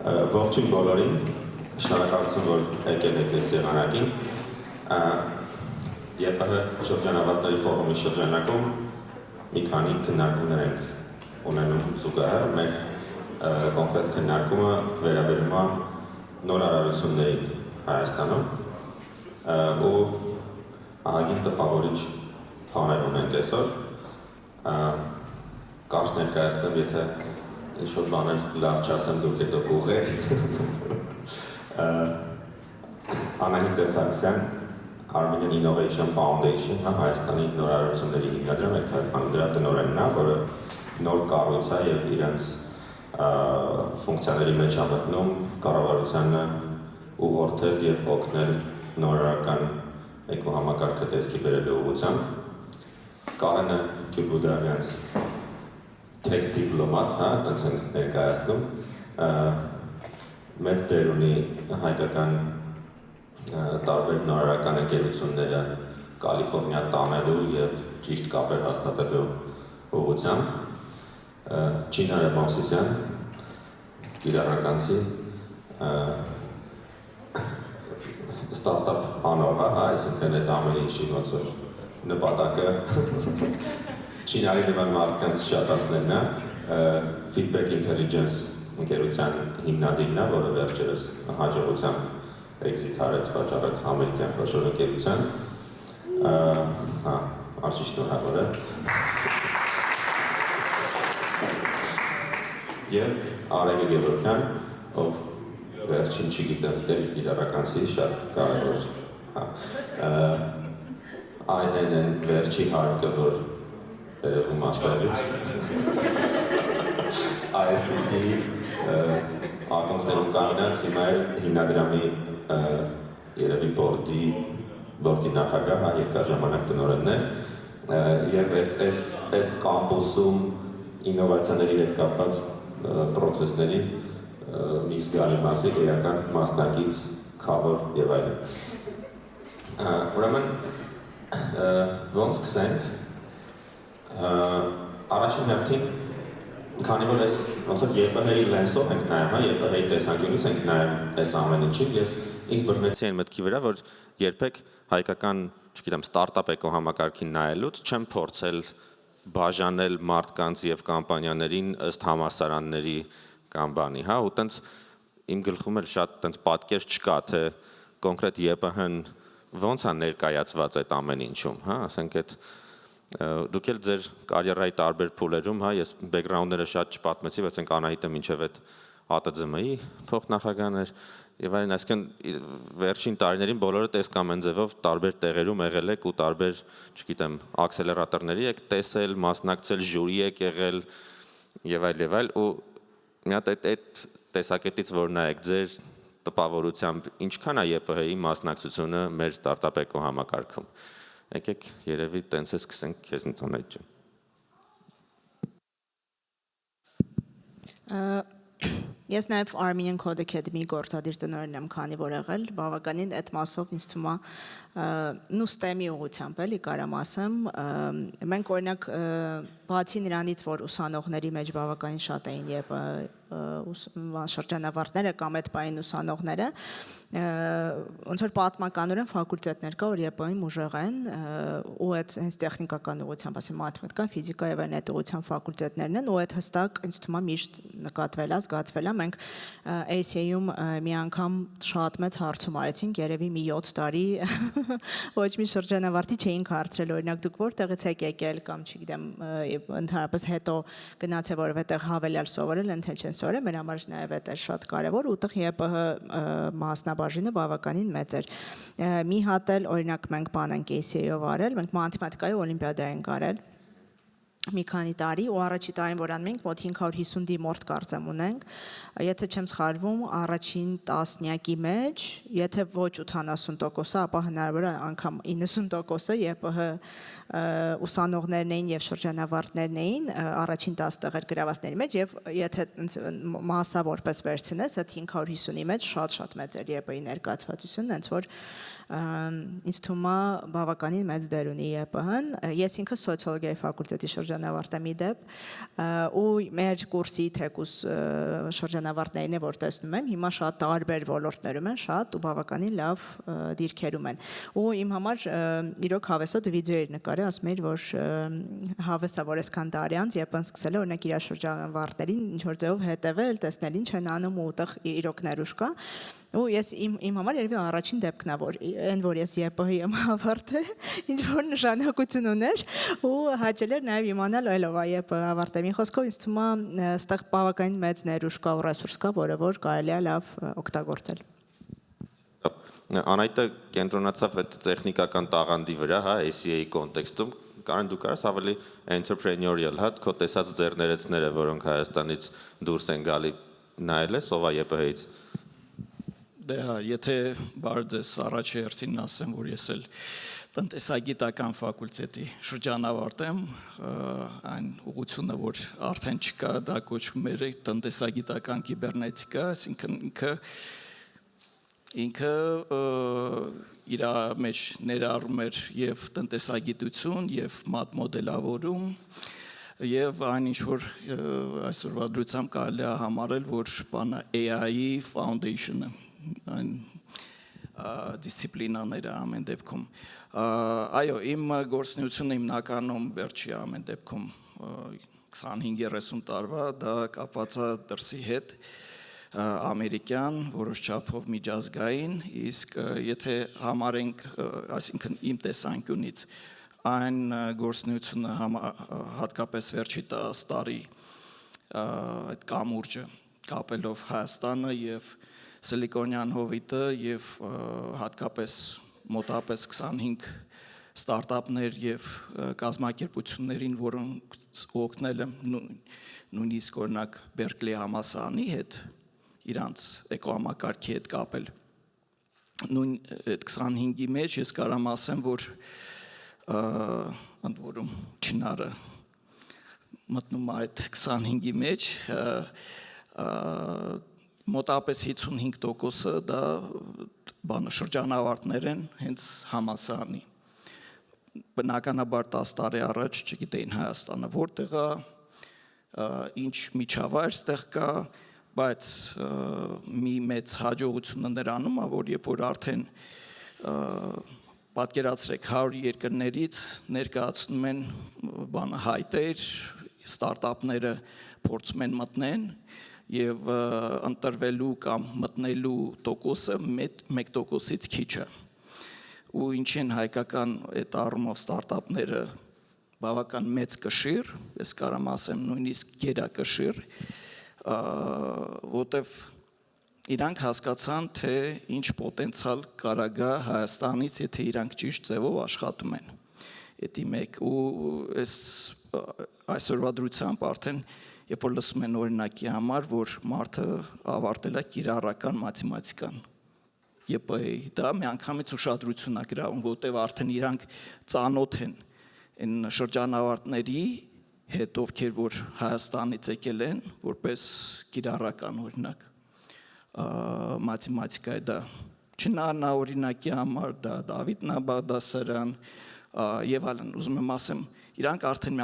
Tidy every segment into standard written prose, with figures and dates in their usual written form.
Ողջույն բոլորին, շնորհակալություն, որ եկել եք այս եղանակին։ ԵՊՀ շրջանավարտների ֆորումի շրջանակում մի քանի քննարկումներ ենք ունենում զուգահեռ, մեր կոնկրետ քննարկումը վերաբերում է նոր արարություններին Հայաստանում ու ահագին տպավորիչ բաներ ունենք այսօր։ Կարճ ներկայացնեմ, եթե ինչ-որ բաներ լավ չասեմ, դուք հետո կուղեք։ Անահիտ Տեսակցյան, Armenian Innovation Foundation, Հայաստանի նորարարությունների հիմնադրամ, դրա տնօրենն է, որը նոր կառույց է եւ իրենց ֆունկցիաների մեջ մտնում կառավարությանը ուղղորդել եւ օգնել նորարարական էկոհամակարգը տեսքի բերելու ուղղությամբ։ Կարենը Գյուլբուդարյանց tech diplomat, այդպես ենք ներկայացնում, մեծ դեր ունի հայկական տարբեր նորարարական ընկերությունները Կալիֆոռնիա տանելու եւ ճիշտ կապեր հաստատելու ուղղությամբ։ Չինարե Մովսիսյան, կիրառականցի, ստարտափ անող է, այսինքն այդ ամեն ինչի ոնց որ նպատակը Չինարի նման մարդկանց շատացնելն է, Feedback Intelligence ընկերության հիմնադիրն է, որը վերջերս հաջողությամբ exit արեց, վաճառեց ամերիկյան խոշոր ընկերության, արժի շնորհավոր է։ Եվ Արեգ Գևորգյան, ով վերջին չգիտեմ, դեպի կիրառականցի շատ կարևոր, INN վերջի հարկը, որ երևում աշխարհից ISTC-ի ակունքներում կանգնած հիմա հիմնադրամի երևի բորդի նախագահ, երկար ժամանակ տնօրենն էր եւ այս կամպուսում ինովացիաների հետ կապված պրոցեսների մի զգալի մասի էական մասնակից քավոր եւ այլն։ Ուրեմն ոնց սկսենք առաջին հերթին, քանի որ ես ոնց որ ԵՊՀ-ի լենսով ենք նայում, ԵՊՀ-ի տեսանկյունից ենք նայում այս ամեն ինչին, ես ինձ բռնեցի այն մտքի վրա, որ երբեք հայկական, չգիտեմ, ստարտափ էկոհամակարգին նայելուց չեմ փորձել բաժանել մարդկանց եւ կամպանիաներին ըստ համալսարանների կամ բանի, հա, ու տենց իմ գլխում էլ շատ տենց պատկեր չկա, թե կոնկրետ ԵՊՀ-ն ոնց է ներկայացված այդ ամեն ինչում, հա, ասենք այդ դուք էլ ձեր կարիերայի տարբեր փուլերում, հա, ես բեքգրաունդները շատ չպատմեցի, բայց ենք Անահիտը մինչև այդ ԱՏԶՄ-ի փոխնախագահն էր եւ այլն, այսինքն վերջին տարիներին բոլորը տեսկամ են ձևով տարբեր տեղերում եղել եք ու տարբեր, չգիտեմ, աքսելերատորների եք տեսել, մասնակցել, ժյուրի եք եղել եւ այլ ու մի հատ այդ տեսակետից որ նայեք ձեր տպավորությամբ ինչքան է ԵՊՀ-ի մասնակցությունը մեր ստարտափ էկոհամակարգում։ Եկեք երևի տենց է սկսենք քեզնից Անահիտ ջան։ Ես նաև Armenian Code Academy գործադիր տնօրեն եմ, քանի որ եղել, բավականին այդ մասով ինձ թվում է նուստեմի ուղղությամբ էլի կարամ ասեմ, մենք օրինակ բացի նրանից, որ ուսանողների մեջ բավականին շատ էին եւ շրջանավարտները կամ այդ պահին ուսանողները, ոնց որ պատմականորեն ֆակուլտետներ կա, որ ԵՊՀ-ին ուժեղ են, ու այդ հենց տեխնիկական ուղղությամբ, ասեմ, մաթեմատիկա, ֆիզիկա եւ այդ ուղղությամբ ֆակուլտետներն են, ու այդ հստակ ինձ թվում է միշտ նկատվել է, զգացվել է, մենք ACA-ում մի անգամ շատ մեծ հարցում արեցինք, երևի մի 7 տարի ոչ մի շրջանավարտի չէինք հարցրել, օրինակ դուք որտեղից եք եկել կամ չգիտեմ, ընդհանրապես հետո գնացել որևէտեղ հավելյալ սովորել, թե չեն սովորել, մեր համար նաև այդ էր շատ կարևոր, ուտեղ ԵՊՀ մասնաբաժինը բավականին մեծ էր։ Մի հատ էլ օրինակ մենք բան ենք ACA-ով արել, մենք մաթեմատիկայի օլիմպիադա ենք արել մի քանի տարի ու առաջի տարին որ անում ենք մոտ 550 դիմորդ կարծեմ ունենք, եթե չեմ սխալվում, առաջին տասնյակի մեջ, եթե ոչ 80%-ը, ապա հնարավոր է անգամ 90%-ը ԵՊՀ ուսանողներն էին եւ շրջանավարտներն էին, առաջին 10 տեղեր գրավածների մեջ եւ եթե մասսավորապես վերցնես, այդ 550-ի մեջ շատ մեծ էր ԵՊՀ-ի ներկայացվածությունը, հենց որ ինձ թվում է բավականին մեծ դեր ունի ԵՊՀ-ն։ Ես ինքս սոցիոլոգիայի ֆակուլտետի շրջանավարտ շրջանավարտեմ իդեպ ու մեր կուրսի թեկուս շրջանավարտներին որ տեսնում եմ հիմա շատ տարբեր ոլորտներում են շատ ու բավականին լավ դիրքերում են ու իմ համար իրոք հավեսոտ վիդեոեր նկարել ասում էր որ հավեսա որ այսքան տարի անց երբ սկսել է օրինակ իր շրջանավարտներին ինչ որ ձևով հետևել տեսնել ինչ են անում ու այդտեղ իրոք ներուժ կա ու ես իմ համար երևի առաջին դեպքն է որ այն որ ես ԵՊՀ-ի եմ ավարտել ինչ որ նշանակություն ուներ ու հաճել էր նաև իմանալ այլով ԵՊՀ ավարտել մի խոսքով ինձ թվում է այստեղ բավականին մեծ ներուժ կա ու ռեսուրս կա որը որ կարելի է լավ օգտագործել Անայտը կենտրոնացավ այդ տեխնիկական տաղանդի վրա, հա, ACA-ի կոնտեքստում, Կարեն դու կարաս ավելի entrepreneurial, հա, քո տեսած ձեռներեցները, որոնք Հայաստանից դուրս են գալի, նայել ես ով է ԵՊՀ-ից։ Դե հա, եթե բարդ ես առաջի հերթին ասեմ, որ ես էլ տնտեսագիտական ֆակուլտետի շրջանավարտ եմ, այն ուղղությունը, որ արդեն չկա, դա կոչվում է տնտեսագիտական կիբեռնետիկա, այսինքն ինքը իր մեջ ներառում էր եւ տնտեսագիտություն եւ մատ մոդելավորում եւ այն ինչ որ այսօրվա դրությամբ կարելի է համարել որ բանը AI-ի foundation-ը այն դիսցիպլինաները ամեն դեպքում այո իմ գործունեությունը հիմնականում վերջի ամեն դեպքում 25-30 տարվա դա կապված է դրսի հետ ամերիկյան, որոշ չափով միջազգային, իսկ եթե համարենք, այսինքն իմ տեսանկյունից, այն գործունեությունը հատկապես վերջի 10 տարի այդ կամուրջը կապելով Հայաստանը եւ Սիլիկոնյան հովիտը եւ հատկապես մոտապես 25 ստարտափներ եւ կազմակերպություններին, որոնք օգնել եմ նույնիսկ օրինակ Բերկլի համալսարանի հետ իրանց էկոհամակարգի հետ կապել նույն այդ 25-ի մեջ ես կարամ ասեմ որ ընդ որում չինարը մտնում է այդ 25-ի մեջ մոտապես 55%-ը դա բանը շրջանավարտներ են հենց համալսարանի բնականաբար 10 տարի առաջ չգիտեին Հայաստանը որտեղ է ինչ միջավայր ստեղ կա բայց մի մեծ հաջողությունը նրանում է որ երբ որ արդեն պատկերացրեք 100 երկրներից ներկայացնում են բանը հայտեր ստարտափները փորձում են մտնեն եւ ընտրվելու կամ մտնելու տոկոսը 1%-ից քիչ է ու ինչ են հայկական այդ առումով ստարտափները բավական մեծ կշիռ ես կարամ ասեմ նույնիսկ գերակշիռ որտեվ իրանք հասկացան թե ինչ պոտենցիալ կարա գա Հայաստանից եթե իրանք ճիշտ ձևով աշխատում են դա մեկ ու այսօրվա դրությամբ արդեն երբ որ լսում են օրինակի համար որ մարդը ավարտել է կիրառական մաթեմատիկան ԵՊՀ-ի դա միանգամից ուշադրություն է գրավում որտեվ արդեն իրանք ծանոթ են այն շրջանավարտների հետ ովքեր որ Հայաստանից եկել են որպես կիրառական օրինակ մաթեմատիկայի դա Չինարն օրինակի համար դա Դավիթ Բաղդասարյան եւ այլն ուզում եմ ասեմ իրանք արդեն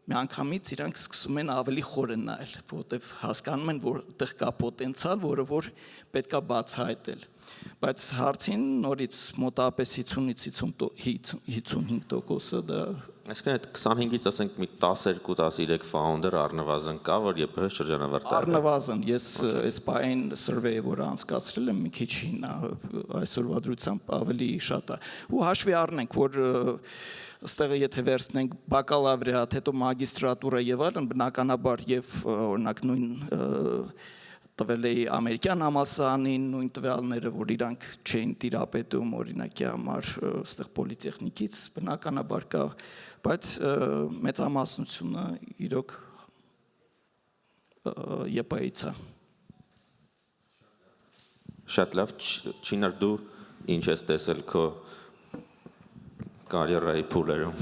միանգամից իրանք սկսում են ավելի խորը նայել որովհետեւ հասկանում են որ այդտեղ կա պոտենցիալ որը որ պետքա բացահայտել բայց հարցին նորից մոտապես 50-ից 55%-ը դա Այսինքն այդ 25-ից ասենք մի 12-13 founder առնվազն կա, որ ԵՊՀ շրջանավարտ է։ Առնվազն ես այս բային survey-ը որ անցկացրել եմ մի քիչ այսօրվա դրությամբ ավելի շատ է։ Ու հաշվի առնենք, որ ըստեղը եթե վերցնենք բակալավրիատ, հետո մագիստրատուրա եւ այլն, բնականաբար եւ օրինակ նույն տվել էի ամերիկյան համալսարանին նույն տվյալները, որ իրանք չէին տիրապետում օրինակի համար այստեղ պոլիտեխնիկից բնականաբար կա, բայց մեծամասնությունը իրոք ԵՊՀ-ից է։ Շատ լավ, Չինար դու ինչ ես տեսել քո կարիերայի փուլերում։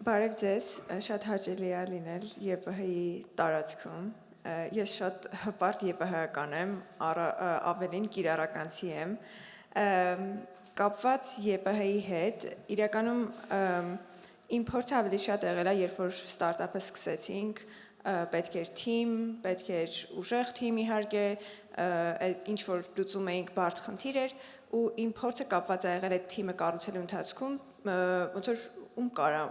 Բարև ձեզ, շատ հաճելի է լինել ԵՊՀ-ի տարածքում։ Ես շատ հպարտ ԵՊՀ-ական եմ, ավելին կիրառականցի եմ։ Կապված ԵՊՀ-ի հետ, իրականում Import-ը ավելի շատ եղել է, երբ որ ստարտափը սկսեցինք, պետք էր թիմ, պետք էր ուժեղ թիմ իհարկե, ինչ որ լուծում էինք բարդ խնդիր էր ու import-ը կապված է եղել այդ թիմը կառուցելու ընթացքում, ոնց որ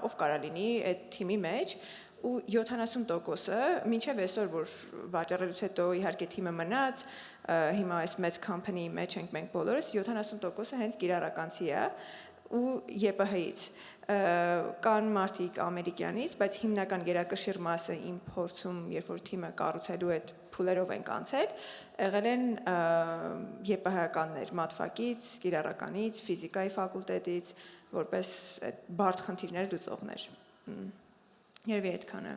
ով կարա լինի այդ թիմի մեջ ու 70%-ը մինչև այսօր որ վաճառելուց հետո իհարկե թիմը մնաց, հիմա այս մեծ company-ի մեջ ենք մենք բոլորս, 70%-ը հենց կիրառականցի է ու ԵՊՀ-ից կան մարդիկ ամերիկյանից, բայց հիմնական գերակշիռ մասը իմ փորձում, երբ որ թիմը կառուցելու այդ փուլերով ենք անցել, եղել են ԵՊՀ-ականներ մաթֆակից, կիրառականից, ֆիզիկայի ֆակուլտետից, որպես այդ բարդ խնդիրներ լուծողներ։ Երևի այդքան է։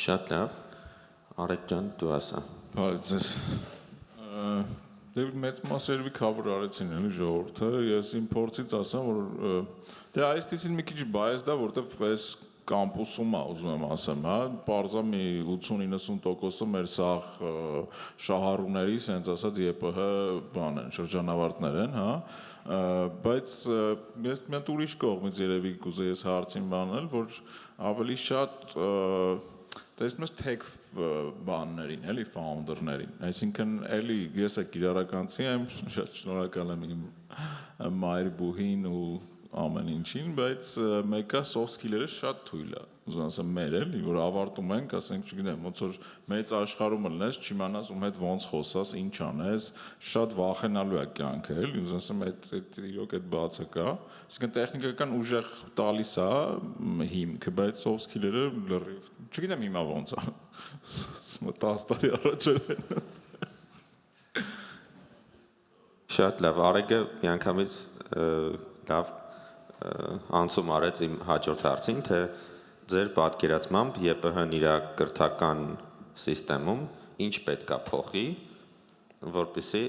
Շատ լավ։ Արեգ ջան, դու ասա։ Բայց դե մեծ մասերվի cover արեցին էլի ժողովուրդը, ես իմ փորձից ասեմ, որ դե այստիսին մի քիչ բայես դա, որտեվ այս կամպուսում է, ուզում եմ ասեմ, հա, պարզա մի 80-90%-ը մեր սաղ շահառուների, ասենց ասած ԵՊՀ բան են, շրջանավարտներ են, հա, բայց ես մի հատ ուրիշ կողմից երևի կուզեի ես հարցին բանել, որ ավելի շատ տեսնում ես tech բաններին, էլի founder-ներին, այսինքն էլի ես կիրառականցի եմ, շատ շնորհակալ եմ իմ մայր բուհին ու ամեն ինչին, բայց մեկը soft skill-երը շատ թույլ է, ուզում ասեմ մեր էլի, որ ավարտում ենք, ասենք, չգիտեմ, ոնց որ մեծ աշխարհում լնես, չիմանաս ում հետ ոնց խոսաս, ինչ անես, շատ վախենալու է կյանքը, էլի, ուզում ասեմ, այդ իրոք այդ բացը կա, այսինքն տեխնիկական ուժեղ տալիս է հիմքը, բայց soft skill-երը լրիվ, չգիտեմ հիմա ոնց է, 10 տարի առաջ էր։ Շատ լավ, Արեգը միանգամից լավ անցում արեց իմ հաջորդ հարցին, թե ձեր պատկերացմամբ ԵՊՀ-ն իր կրթական համակարգում ինչ պետք է փոխի, որպեսզի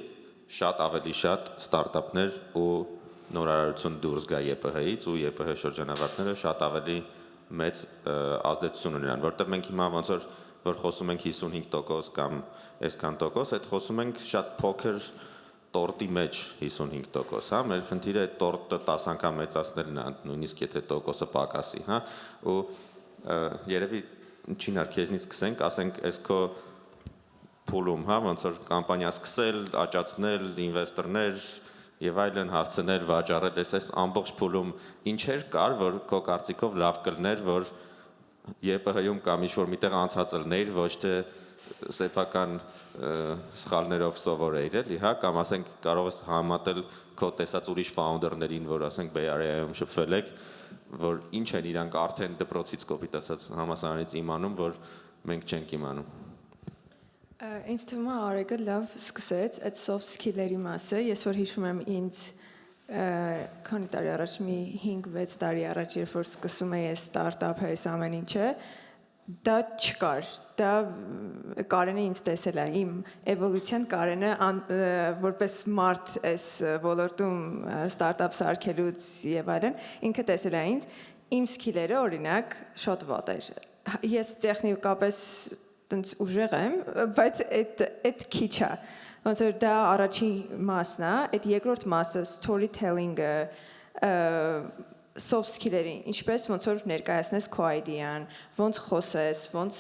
շատ ավելի շատ ստարտափներ ու նորարարություն դուրս գա ԵՊՀ-ից ու ԵՊՀ շրջանավարտները շատ ավելի մեծ ազդեցություն ունենան, որտեղ մենք հիմա ոնց որ խոսում ենք 55% կամ այսքան տոկոս, այդ խոսում ենք շատ փոքր տորտի մեջ 55%, հա, մեր խնդիրը այդ տորտը 10 անգամ մեծացնելն է, նույնիսկ եթե տոկոսը պակասի, հա, ու երևի չինար քեզնից սկսենք, ասենք, այս քո փուլում, հա, ոնց որ կամպանիա սկսել, աճացնել, ինվեստորներ եւ այլն հասցնել, վաճառել, այս ամբողջ փուլում ինչեր կար, որ քո կարծիքով լավ կլներ, որ ԵՊՀ-ում կամ ինչ-որ միտեղ անցած լներ, ոչ թե սեփական սխալներով սովորեիր էլի, հա, կամ ասենք կարող ես համատել քո տեսած ուրիշ ֆաունդերներին, որ ասենք Bay Area-ում շփվել եք, որ ինչ են իրանք արդեն դպրոցից կոպիտ ասած համասարանից իմանում, որ մենք չենք imանում։ Ինձ թվում է Արեգը լավ սկսեց այդ soft skill-երի մասը, ես որ հիշում եմ ինձ քանի տարի առաջ, մի 5-6 տարի առաջ, երբ որ սկսում էի այս ստարտափը, այս ամեն ինչը, դա չկար, դա Կարենը ինձ տեսել է, իմ էվոլյուցիան Կարենը որպես մարդ այս ոլորտում ստարտափ սարքելուց եւ այլն, ինքը տեսել է ինձ, իմ սկիլերը օրինակ շատ վատ էր, ես տեխնիկապես տենց ուժեղ եմ, բայց այդ քիչ է, ոնց որ դա առաջին մասն է, այդ երկրորդ մասը storytelling-ը, soft skill-երի, ինչպես ոնց որ ներկայացնես քո idea-ն, ոնց խոսես, ոնց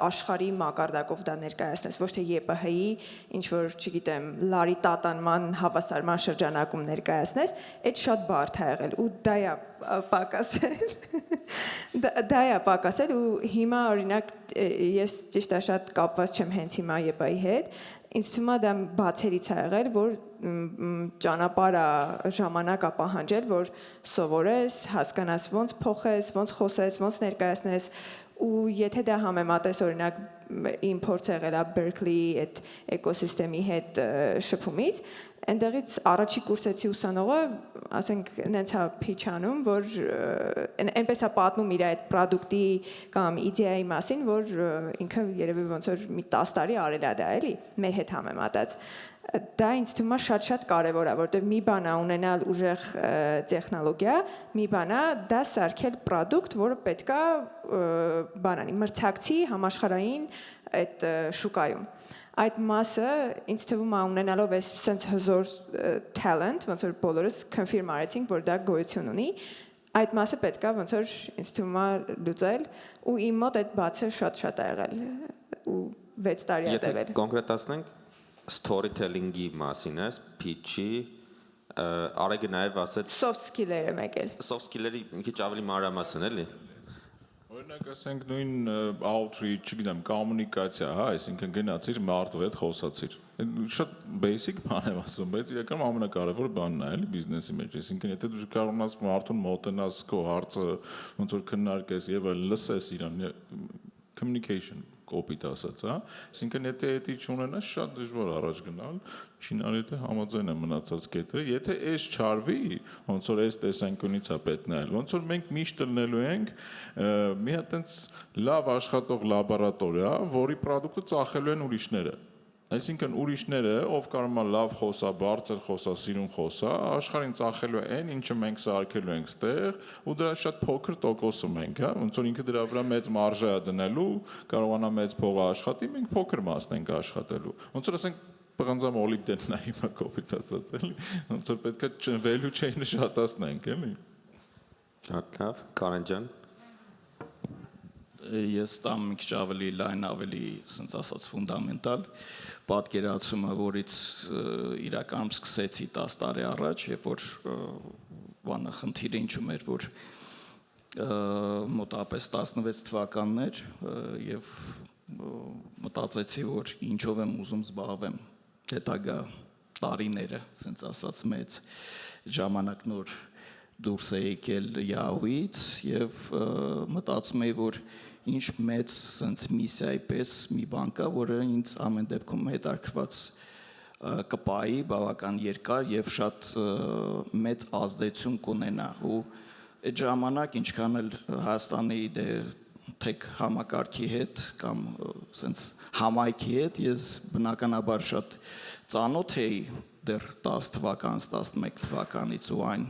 աշխարհի մակարդակով դա ներկայացնես, ոչ թե ԵՊՀ-ի, ինչ որ, չգիտեմ, լարի տատանման հավասարման շրջանակում ներկայացնես, այդ շատ բարդ է եղել ու դա է պակասել։ Դա է պակասել ու հիմա օրինակ ես ճիշտ է շատ կապված չեմ հենց հիմա ԵՊՀ-ի հետ, ինձ թվում է դա բացերից է եղել, որ ճանապարհը ժամանակ է պահանջել, որ սովորես, հասկանաս ոնց փոխես, ոնց խոսես, ոնց ներկայացնես ու եթե դա համեմատես օրինակ իմ փորձը եղել է Berkeley-ի այդ էկոսիստեմի հետ շփումից, այնտեղից առաջի կուրսեցի ուսանողը, ասենք, նենց է փիչանում, որ այնպես է պատմում իր այդ պրոդուկտի կամ իդեայի մասին, որ ինքը երևի ոնց որ մի 10 տարի արել է դա, էլի, մեր հետ համեմատած։ Դա ինձ թվում է շատ կարևոր է, որտեղ մի բան է ունենալ ուժեղ տեխնոլոգիա, մի բան է դա սարքել պրոդուկտ, որը պետքա բանանի մրցակցի համաշխարհային այդ շուկայում։ Այդ մասը ինձ թվում է ունենալով այս sense հզոր talent, ոնց որ բոլորս confirm արեցինք, որ դա գոյություն ունի, այդ մասը պետքա ոնց որ ինձ թվում է լուծել ու իմ մոտ այդ բացը շատ է եղել ու 6 տարի է Եթե տևել։ կոնկրետացնենք storytelling-ի մասին է, pitch-ի, Արեգը նաև ասեց Soft skill-երը մեկ էլ։ soft skill-երի մի քիչ ավելի մանրամասն էլի։ Օրինակ ասենք նույն outreach, չգիտեմ, կոմունիկացիա, հա, այսինքն գնացիր մարդու հետ խոսացիր։ Շատ basic բան եմ ասում, բայց իրականում ամենակարևոր բանն է, էլի բիզնեսի մեջ, այսինքն եթե դու կարողանաս մարդուն մոտենաս, քո հարցը ոնց որ քննարկես եւ լսես իրան, communication կոպիտ ասած, հա։ Այսինքն եթե դա չունենաս, շատ դժվար առաջ գնալ, չինարի թե համաձայն եմ մնացած կետերը, եթե այս չարվի, ոնց որ այս տեսանկյունից է պետք նայել, ոնց որ մենք միշտ ելնելու ենք մի հատ այնց լավ աշխատող լաբորատորիա, որի product-ը ծախելու են ուրիշները։ Այսինքն ուրիշները, ով կարող է լավ խոսա, բարձր խոսա, սիրուն խոսա, աշխարհին ծախելու են, ինչը մենք սարքելու ենք ստեղ, ու դրա շատ փոքր տոկոսը մենք, հա, ոնց որ ինքը դրա վրա մեծ մարժա է դնելու, կարողանա մեծ փող աշխատի, մենք փոքր մասն ենք աշխատելու։ Ոնց որ ասենք պղնձամ օլիպդենն է հիմա կոպիտ ասած էլի, ոնց որ պետքա value chain-ը շատացնենք, էլի։ Լավ, Կարեն ջան։ Ես տամ մի քիչ ավելի լայն, ավելի, ասենց ասած, ֆունդամենտալ պատկերացումը, որից իրականում սկսեցի 10 տարի առաջ, երբ որ բանը խնդիրը ինչու էր, որ մոտապես 16 թվականներ եւ մտածեցի, որ ինչով եմ ուզում զբաղվեմ հետագա տարիները, ասենց ասած, մեծ ժամանակ նոր դուրս է եկել Yahoo-ից եւ մտածում եի, որ ինչ մեծ sense միսիայի պես մի բան կա, որը ինձ ամեն դեպքում հետաքրքրված կպայի բավական երկար եւ շատ մեծ ազդեցություն կունենա ու այդ ժամանակ ինչքան էլ Հայաստանի թեք համակարգի հետ կամ sense համայնքի հետ ես բնականաբար շատ ծանոթ էի դեռ 10 թվականից 11 թվականից ու այն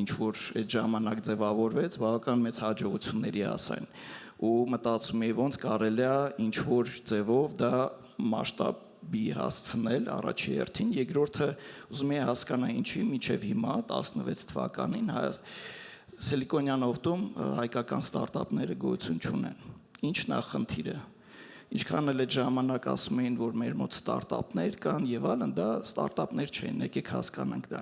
ինչ որ այդ ժամանակ ձևավորվեց բավական մեծ հաջողությունների հասան ու մտածում էի ոնց կարելի է ինչ որ ձևով դա մասշտաբի հասցնել առաջի հերթին երկրորդը ուզում էի հասկանալ ինչի միջև հիմա 16 թվականին Սիլիկոնյան օվտում հայկական ստարտափները գոյություն չունեն ինչն է խնդիրը ինչքան էլ այդ ժամանակ ասում էին որ մեր մոտ ստարտափներ կան եւ այլն դա ստարտափներ չեն եկեք հասկանանք դա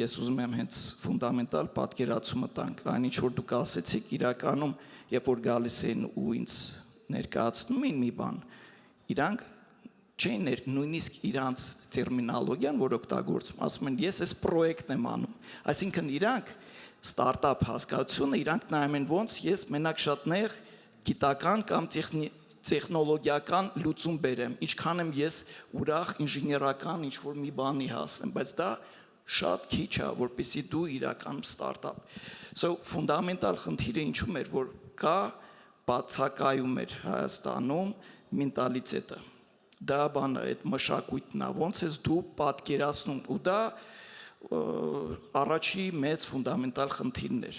ես ուզում եմ հենց ֆունդամենտալ պատկերացումը տանք այն ինչ որ դուք ասեցիք իրականում երբ որ գալիս են ու ինձ ներկայացնում են մի բան իրանք չեն նույնիսկ իրանց տերմինոլոգիան որ օգտագործում ասում են ես այս պրոյեկտն եմ անում այսինքն իրանք ստարտափ հասկացությունը իրանք նայում են ոնց ես մենակ շատ նեղ գիտական կամ տեխնոլոգիական լուծում բերեմ ինչքան եմ ես ուրախ ինժեներական ինչ որ մի բանի հասնեմ բայց դա շատ քիչ է որպեսզի դու իրականում ստարտափ so ֆունդամենտալ խնդիրը ինչու՞մ էր որ կա բացակայում էր Հայաստանում մենտալիտետը դա բանը այդ մշակույթն է ոնց ես դու պատկերացնում ու դա առաջի մեծ ֆունդամենտալ խնդիրն էր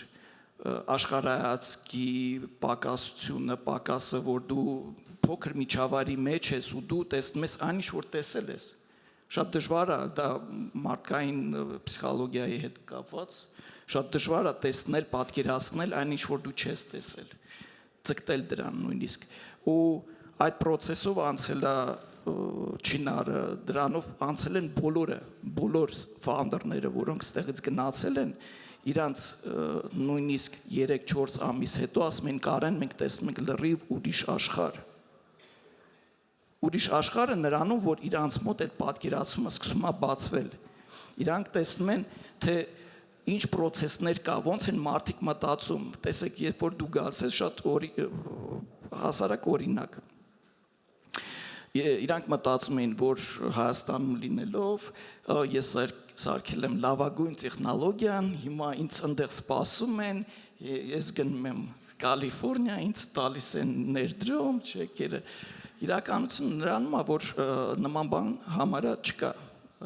աշխարհայացքի պակասությունը պակասը որ դու փոքր միջավայրի մեջ ես ու դու տեսնում ես այն ինչ որ տեսել ես շատ դժվար է դա մարդկային պսիխոլոգիայի հետ կապված շատ դժվար է տեսնել պատկերացնել այն ինչ որ դու չես տեսել ցկտել դրան նույնիսկ ու այդ process-ով անցել է Չինարը դրանով անցել են բոլոր founder-ները որոնք ստեղից գնացել են իրանց նույնիսկ 3-4 ամիս հետո ասում են Կարեն մենք տեսնում ենք լրիվ ուրիշ աշխարհը նրանում որ իրանց մոտ այդ պատկերացումը սկսում է բացվել իրանք տեսնում են թե ինչ process-ներ կա ոնց են մարդիկ մտածում տեսեք երբ որ դու գալիս ես շատ հասարակ օրինակ իրանք մտածում էին որ Հայաստանում լինելով ես սարքել եմ լավագույն տեխնոլոգիան հիմա ինձ այնտեղ սպասում են ես գնում եմ Կալիֆոռնիա ինձ տալիս են ներդրում չեկերը իրականությունը նրանում է որ նման բան համարը չկա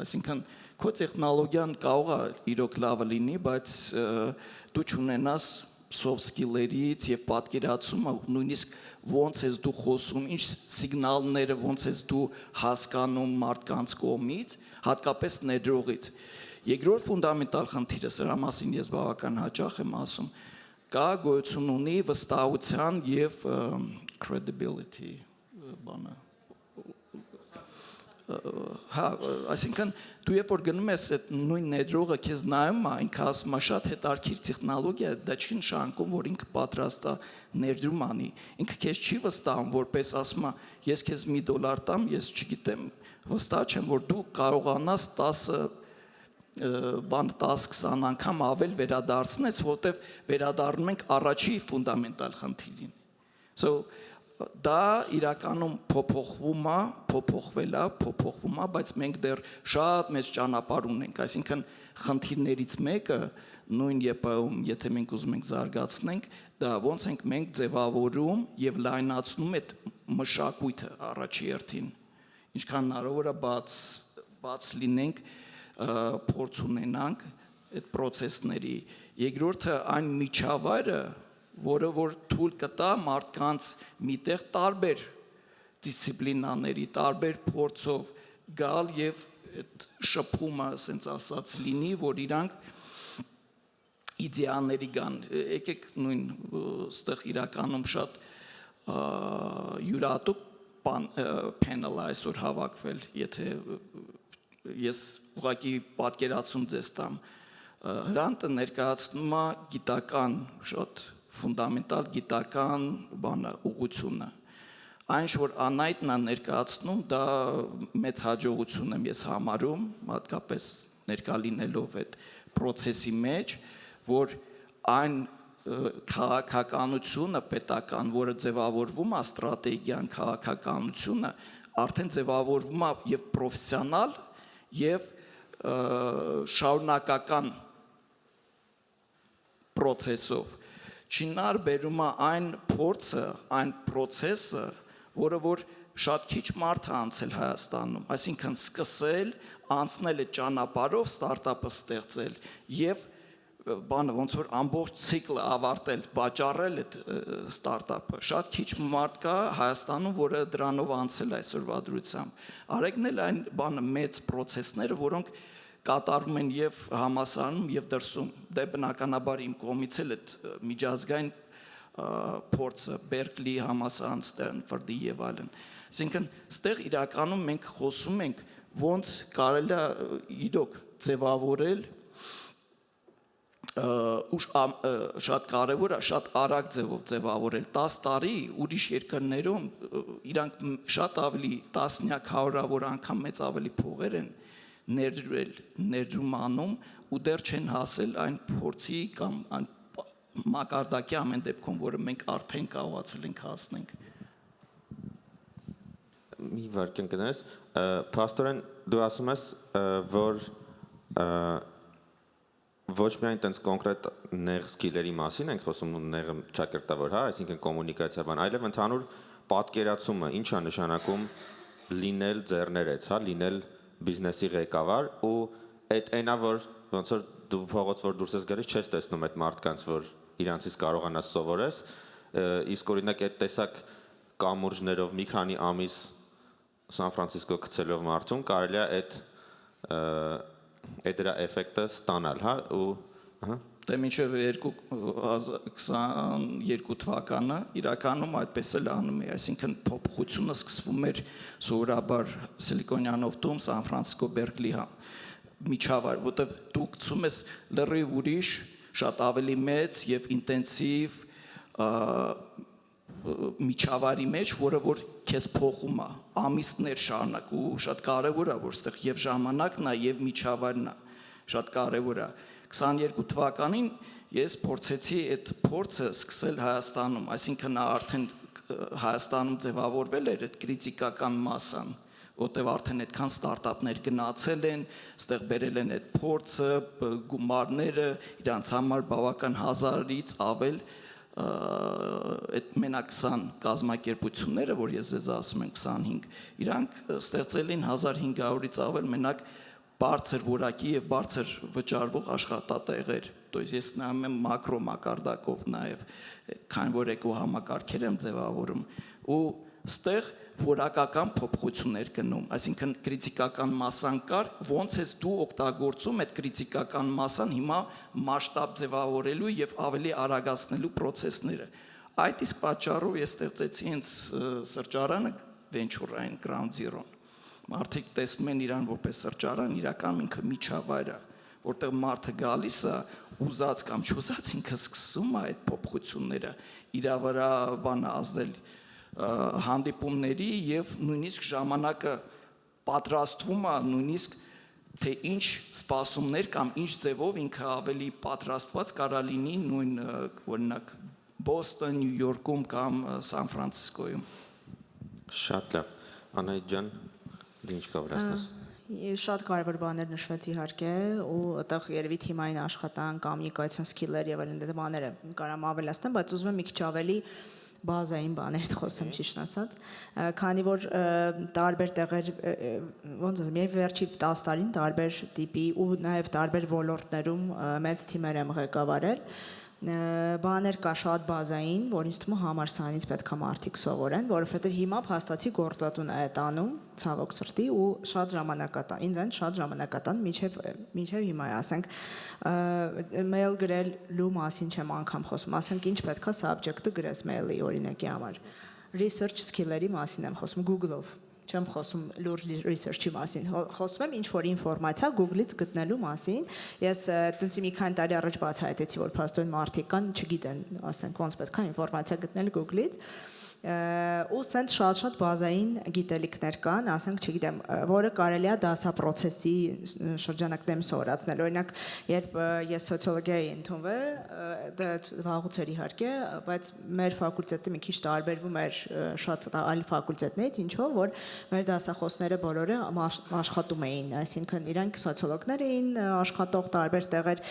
այսինքն քո տեխնոլոգիան կարող է իրոք լավը լինի բայց դու չունենաս soft skill-երից եւ պատկերացումը նույնիսկ ոնց ես դու խոսում ինչ սիգնալները ոնց ես դու հասկանում մարդկանց կողմից հատկապես ներդրողից Երկրորդ ֆունդամենտալ խնդիրը, սրա մասին ես բավական հաճախ եմ ասում, կա գոյություն ունի վստահության եւ credibility բանը։ Հա, այսինքն դու երբ որ գնում ես այդ նույն ներդրողը քեզ նայում է, ինքը ասում է շատ հետարքիր տեխնոլոգիա, դա չի նշանակում, որ ինքը պատրաստ է ներդրում անի։ Ինքը քեզ չի վստահում, որպես ասում է, ես քեզ $1 տամ, ես չգիտեմ, վստահ չեմ, որ դու կարողանաս 10-20 անգամ ավել վերադարձնես, որտեվ վերադառնում ենք առաջի ֆունդամենտալ խնդիրին։ So դա իրականում փոփոխվել է, բայց մենք դեռ շատ մեծ ճանապարհ ունենք, այսինքն խնդիրներից մեկը նույն ԵՊ-ում, եթե մենք ուզում ենք զարգացնենք, դա ոնց ենք մենք ձևավորում եւ լայնացնում այդ մշակույթը առաջի հերթին, ինչքան հնարավոր է բաց լինենք, փորձ ունենանք այդ process-ների։ Երկրորդը այն միջավայրը, որը որ թույլ կտա մարդկանց միտեղ տարբեր դիսցիպլինաների, տարբեր փորձով գալ եւ այդ շփումը, ասենց ասած, լինի, որ իրանք իդեալների կան։ Եկեք նույն ստեղ իրականում շատ յուրատուկ panel այսօր հավաքվել, եթե ես ուղղակի պատկերացում ձեզ տամ, Հրանտը ներկայացնում է գիտական շատ ֆունդամենտալ գիտական բանը ուղղությունը։ Այն որ Անայտն է ներկայացնում, դա մեծ հաջողություն եմ ես համարում, հատկապես ներկա լինելով այդ process-ի մեջ, որ այն քաղաքականությունը պետական, որը ձևավորվում է ստրատեգիան քաղաքականությունը, արդեն ձևավորվում է եւ պրոֆեսիոնալ եւ շարունակական process-ով։ Չինար բերում է այն փորձը, այն process-ը, որը որ շատ քիչ մարդ է անցել Հայաստանում, այսինքն սկսել, անցնել այդ ճանապարհով ստարտափը ստեղծել եւ բանը ոնց որ ամբողջ ցիկլը ավարտել, վաճառել այդ ստարտափը։ Շատ քիչ մարդ կա Հայաստանում, որը դրանով անցել այսօրվա դրությամբ։ Արեգն էլ այն բանը մեծ process-ները, որոնք կատարվում են եւ համասարանում եւ դրսում։ Դե բնականաբար իմ կողմից էլ այդ միջազգային փորձը Բերկլի համասարան, Ստենֆորդի եւ այլն։ Այսինքն, ստեղ իրականում մենք խոսում ենք ոնց կարելի է իրոք ձևավորել շատ կարևոր է շատ արագ ձևով ձևավորել 10 տարի ուրիշ երկրներում իրանք շատ ավելի տասնյակ հարյուրավոր անգամ մեծ ավելի փողեր են ներդրում անում ու դեռ չեն հասել այն փորձի կամ այն մակարդակի ամեն դեպքում որը մենք արդեն կարողացել ենք հասնենք մի վարքան կներես Պաստորեն դու ասում ես որ ոչ միայն տենց կոնկրետ նեղ սկիլերի մասին ենք խոսում նեղը ճակերտավոր, հա, այսինքն կոմունիկացիա բան, այլև ընդհանուր պատկերացումը, ինչ է նշանակում լինել ձեռներեց, հա, լինել բիզնեսի ղեկավար ու այդ այնա որ ոնց որ դու փողոց որ դուրս ես գալիս չես տեսնում այդ մարդկանց, որ իրանցից կարողանաս սովորես, իսկ օրինակ այդ տեսակ կամուրջներով մի քանի ամիս Սան Ֆրանցիսկո գցելով մարդուն կարելի է այդ դրա էֆեկտը ստանալ, հա, ու ահա Դե մինչև 2022 թվականը իրականում այդպես էլ անում է, այսինքն փոփոխությունը սկսվում էր սովորաբար Սիլիկոնյան օվտում, Սան Ֆրանցիսկո, Բերկլի միջավայր, որտեղ դու գցում ես լրիվ ուրիշ, շատ ավելի մեծ եւ ինտենսիվ միջավայրի մեջ, որը որ քեզ փոխում է ամիսներ շարունակ ու շատ կարևոր է որ ստեղ եւ ժամանակն է եւ միջավայրն է շատ կարևոր է 22 թվականին ես փորձեցի այդ փորձը սկսել Հայաստանում, այսինքն արդեն Հայաստանում ձևավորվել էր այդ քրիտիկական մասան, որտեղ արդեն այդքան ստարտափներ գնացել են, ստեղ բերել են այդ փորձը, գումարները, իրանց համար բավական 1000-ից ավել այդ մենակ 20 կազմակերպությունները, որ ես ձեզ ասում եմ 25, իրանք ստեղծել են 1500-ից ավել մենակ բարձր որակի եւ բարձր վճարվող աշխատատեղեր։ То есть ես նայում եմ մակրո մակարդակով նաեւ քան որ էկո համակարգեր եմ ձևավորում ու Ստեղ որակական փոփոխություններ գնում, այսինքն կրիտիկական մասան կար, ոնց ես դու օգտագործում այդ կրիտիկական մասան հիմա մասշտաբ ձևավորելու եւ ավելի արագացնելու process-ները։ Այդ իսկ պատճառով ես ստեղծեցի հենց սրճարանը venture-ային Ground Zero-ն։ Մարդիկ տեսնում են իրան որպես սրճարան, իրական ինքը միջավայր է, որտեղ մարդը գալիս է ուզած կամ չուզած ինքը սկսում է այդ փոփոխությունները իր վրա բանը ազդել հանդիպումների եւ նույնիսկ ժամանակը պատրաստվում է նույնիսկ թե ինչ սպասումներ կամ ինչ ձևով ինքը ավելի պատրաստված կարա լինի նույն օրինակ Բոստոն, Նյու Յորքում կամ Սան Ֆրանցիսկոյում։ Շատ լավ։ Անահիտ ջան, ինչ կավրացնես։ Շատ կարևոր բաներ նշվեց իհարկե ու այդտեղ երևի թիմային աշխատանք, կոմունիկացիոն սկիլեր եւ այլն բաները կարամ ավելացնեմ, բայց ուզում եմ մի քիչ ավելի բազային բաներ խոսեմ ճիշտ ասած, քանի որ տարբեր տեղեր ոնց ասեմ, երբ վերջի 10 տարին տարբեր տիպի ու նաև տարբեր ոլորտներում մեծ թիմեր եմ ղեկավարել, բաներ կա շատ բազային, որ ինձ թվում է համալսարանից պետք է մարդիկ սովորեն, որովհետև հիմա փաստացի գործատուն է տանում, ցավոք սրտի ու շատ ժամանակատան, ինձ այն շատ ժամանակատան մինչև հիմա է, ասենք mail գրելու մասին չեմ անգամ խոսում, ասենք ինչ պետք է subject-ը գրես mail-ի օրինակի համար, research skill-երի մասին եմ խոսում Google-ով, չեմ խոսում լուրջ research-ի մասին, խոսում եմ ինչ-որ ինֆորմացիա Google-ից գտնելու մասին, ես այդպես մի քանի տարի առաջ բացահայտեցի, որ փաստորեն մարդիկ կան, չգիտեն, ասենք ոնց պետք է ինֆորմացիա գտնել Google-ից, ու սենց շատ բազային գիտելիքներ կան, ասենք, չգիտեմ, որը կարելի է դասապրոցեսի շրջանակներում սովորացնել։ Օրինակ, երբ ես սոցիոլոգիայի ընդունվել, դա վաղուց էր իհարկե, բայց մեր ֆակուլտետը մի քիչ տարբերվում էր շատ այլ ֆակուլտետներից, ինչով, որ մեր դասախոսները բոլորը աշխատում էին, այսինքն իրանք սոցիոլոգներ էին, աշխատող տարբեր տեղեր,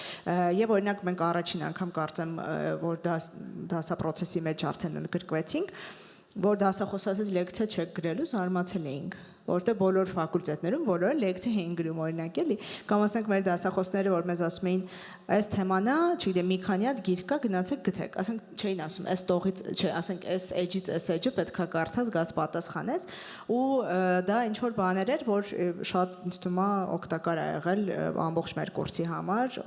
եւ օրինակ մենք առաջին անգամ կարծեմ, որ դասապրոցեսի մեջ արդեն ընդգրկվեցինք, որ դասախոսացած լեկցիա չեք գրելու, զարմացել էինք, որտեղ բոլոր ֆակուլտետներում բոլորը լեկցիա էին գրում օրինակ էլի, կամ ասենք մեր դասախոսները, որ մեզ ասում էին, այս թեման է, չգիտեմ, մի քանի հատ գիրք կա, գնացեք գտեք, ասենք չէին ասում, այս տողից, չէ, ասենք այս էջից այս էջը պետք է կարդաս, գաս պատասխանես, ու դա ինչ որ բաներ էր, որ շատ ինձ թվում է օգտակար ա եղել ամբողջ մեր կուրսի համար,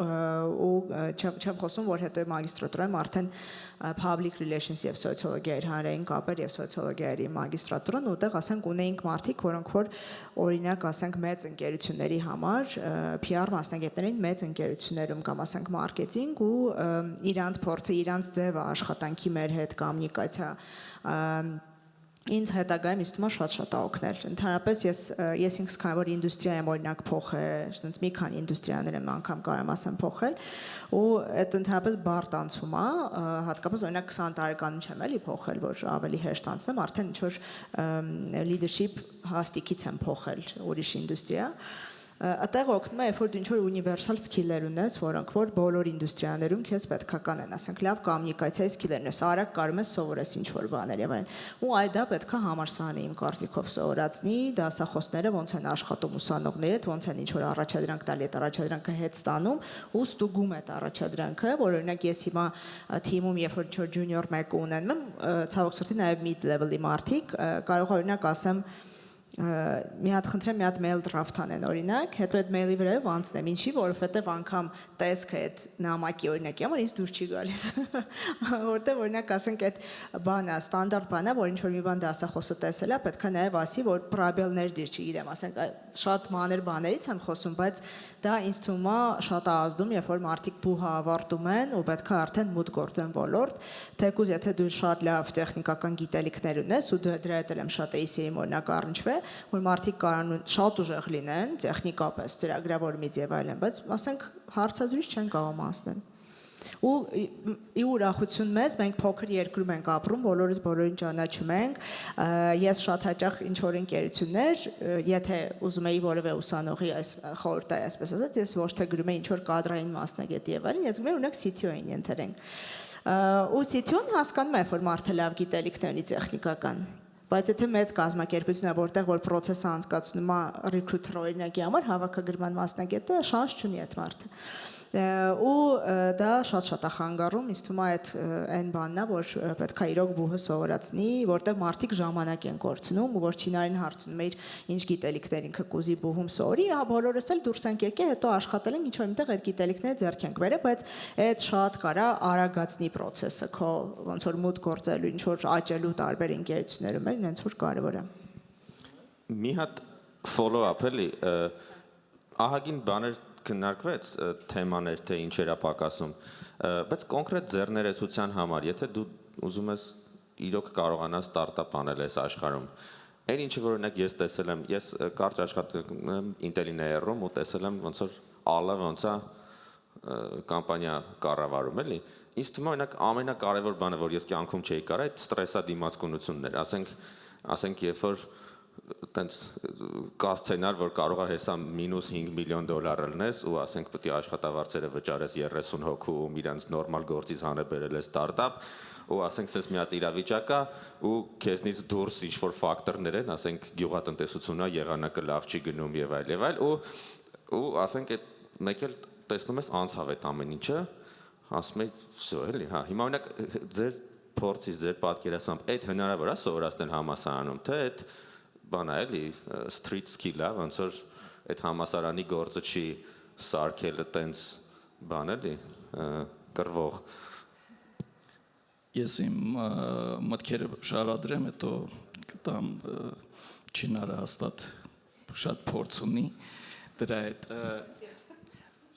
ու չեմ խոսում, որ հետո մագիստրատուրայում արդեն public relations եւ սոցիոլոգիայի հանրային կապեր եւ սոցիոլոգիայի մագիստրատուրան ուտեղ ասենք ունեինք մարդիկ, որոնք որ օրինակ ասենք մեծ ընկերությունների համար PR մասնագետներին մեծ ընկերություններում կամ ասենք մարքեթինգ ու իրանց փորձը, իրանց ձևը աշխատանքի մեր հետ կոմունիկացիա ինձ հետագայում ինձ թվում է շատ օգնել։ Ընդհանրապես ես ինքս քանի որ ինդուստրիա եմ օրինակ փոխել, այսինքն մի քանի ինդուստրիաներ եմ անգամ կարամ ասեմ փոխել, ու այդ ընդհանրապես բարդ անցում է, հատկապես օրինակ 20 տարեկանին չեմ էլի փոխել, որ ավելի հեշտ անցնեմ, արդեն ինչ որ leadership հաստիկից եմ փոխել ուրիշ ինդուստրիա։ Այդտեղ օգնում է, երբ որ դու ինչ-որ ունիվերսալ սկիլեր ունես, որոնք որ բոլոր ինդուստրիաներում քեզ պետքա կանեն, ասենք լավ կոմունիկացիայի սկիլերն ես, արագ կարում ես սովորես ինչ-որ բաներ եւ այլն։ Ու այդ դա պետքա համալսարանի իմ կարծիքով սովորացնի, դասախոսները ոնց են աշխատում ուսանողների հետ, ոնց են ինչ-որ առաջադրանք տալի, այդ առաջադրանքը հետ ստանում ու ստուգում այդ առաջադրանքը, որ օրինակ ես հիմա թիմում երբ որ ինչ-որ junior մեկը ունեմ, ցավոք սրտի նաեւ mid level-ի մարդիկ կարող օրինակ ասեմ մի հատ խնդրեմ մի հատ mail draft անեն օրինակ, հետո այդ mail-ի վրայով անցնեմ, ինչի, որովհետև անգամ տեսքը այդ նամակի օրինակի համար ինձ դուր չի գալիս, որտեղ օրինակ ասենք այդ բանը, ստանդարտ բանը, որ ինչ-որ մի բան դասախոսը տեսել է, պետք է նաև ասի, որ պրոբելներ դիր, չգիտեմ, ասենք շատ մանր բաներից եմ խոսում, բայց դա ինձ թվում է շատ ազդում, երբ որ մարդիկ բուհը ավարտում են ու պետք է արդեն մուտք գործեն ոլորտ, թեկուզ եթե դու շատ լավ տեխնիկական գիտելիքներ ունես ու դրա հետ եմ շատ էսեի օրինակ առնչվել, որ մարդիկ կարող են շատ ուժեղ լինեն տեխնիկապես, ծրագրավորումից եւ այլն, բայց ասենք հարցազրույց չեն կարող անցնել։ Ու ի ուրախություն մեզ մենք փոքր երկրում ենք ապրում, բոլորս բոլորին ճանաչում ենք, ես շատ հաճախ ինչ որ ընկերություններ, եթե ուզում էի որևէ ուսանողի այս խորհրդային այսպես ասած, ես ոչ թե գրում էի ինչ որ կադրային մասնագետ եւ այլն, ես գրում էի օրինակ CTO-ին ենթերենք։ Ու CTO-ն հասկանում է, որ մարդը լավ գիտելիքներ ունի տեխնիկական, բայց եթե մեծ կազմակերպություն է, որտեղ որ process-ը անցկացնում է recruiter օրինակի համար, հավաքագրման մասնագետը շանս չունի այդ մարդը։ ու դա շատ է խանգարում, ինձ թվում է այդ այն բանն է, որ պետք է իրոք բուհը սովորացնի, որտեղ մարդիկ ժամանակ են կորցնում ու որ չինարին հարցնում էր ինչ գիտելիքներ ինքը կուզի բուհում սովորի, բոլորս էլ դուրս ենք եկել, հետո աշխատել ենք, ինչ որ այնտեղ այդ գիտելիքները ձեռք ենք բերել, բայց այդ շատ կարա արագացնի process-ը քո ոնց որ մուտք գործելու, ինչ որ աճելու տարբեր ընկերություններում էլ ինձ որ կարևոր է։ Մի հատ follow-up էլի, ահագին բաներ քննարկվեց, թեմաներ, թե ինչեր է պակասում, բայց կոնկրետ ձեռներեցության համար, եթե դու ուզում ես իրոք կարողանաս ստարտափ անել այս աշխարհում, այն ինչը որ օրինակ ես տեսել եմ, ես կարճ աշխատել եմ Intel-ի ներում ու տեսել եմ ոնց որ ԱԼ-ը ոնց է կամպանիա կառավարում էլի, ինձ թվում է օրինակ ամենակարևոր բանը, որ ես կյանքում չէի կարա, այդ ստրեսադիմացկունությունն էր, ասենք երբ որ տենց կա սցենար, որ կարող է հեսա -5 միլիոն դոլար լնես ու ասենք պետք է աշխատավարձերը վճարես 30 հոգու ու իրանց նորմալ գործից հանե բերել է ստարտափ ու ասենք ցես մի հատ իրավիճակ է ու քեզնից դուրս ինչ որ ֆակտորներ են, ասենք գյուղատնտեսությունն է, եղանակը լավ չի գնում եւ այլ ու ասենք այդ մեկ էլ տեսնում ես անցավ այդ ամեն ինչը, ասում ես всё էլի, հա, հիմա օրինակ ձեր փորձից, ձեր պատկերացմամբ այդ հնարավոր է սովորացնել համասարանում, թե այդ բանա էլի street skill-ը, ոնց որ այդ համասարանի գործը չի սարքելը տենց բան էլի կռվող։ Ես իմ մտքերը շարադրեմ, հետո կտամ Չինարը հաստատ շատ փորձ ունի դրա հետ։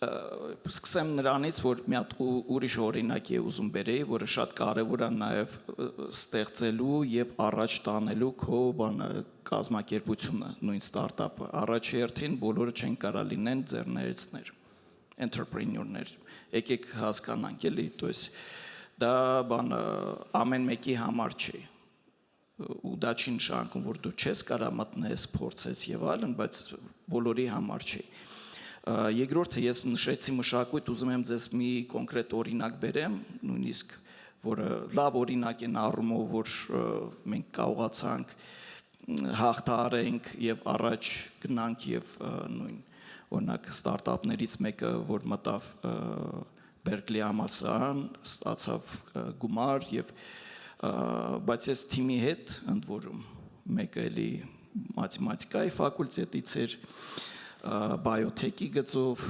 Սկսեմ նրանից, որ մի հատ ուրիշ օրինակ է ուզում բերեի, որը շատ կարևոր է նաև ստեղծելու եւ առաջ տանելու քո բանը կազմակերպությունը, նույն ստարտափը։ Առաջի հերթին բոլորը չեն կարա լինեն ձեռներեցներ, entrepreneur-ներ։ Եկեք հասկանանք էլի, то есть դա բանը ամեն մեկի համար չի։ Ու դա չի նշանակում, որ դու չես կարա մտնես, փորձես եւ այլն, բայց բոլորի համար չի։ Երկրորդը ես նշեցի մշակույթ, ուզում եմ ձեզ մի կոնկրետ օրինակ բերեմ, նույնիսկ որը լավ օրինակ է առումով, որ մենք կարողացանք հաղթահարենք եւ առաջ գնանք եւ նույն օրինակ ստարտափներից մեկը, որ մտավ Berkeley համալսարան, ստացավ գումար եւ բայց ես թիմի հետ ընդ որում մեկը էլի մաթեմատիկայի ֆակուլտետից էր բիոթեքի գծով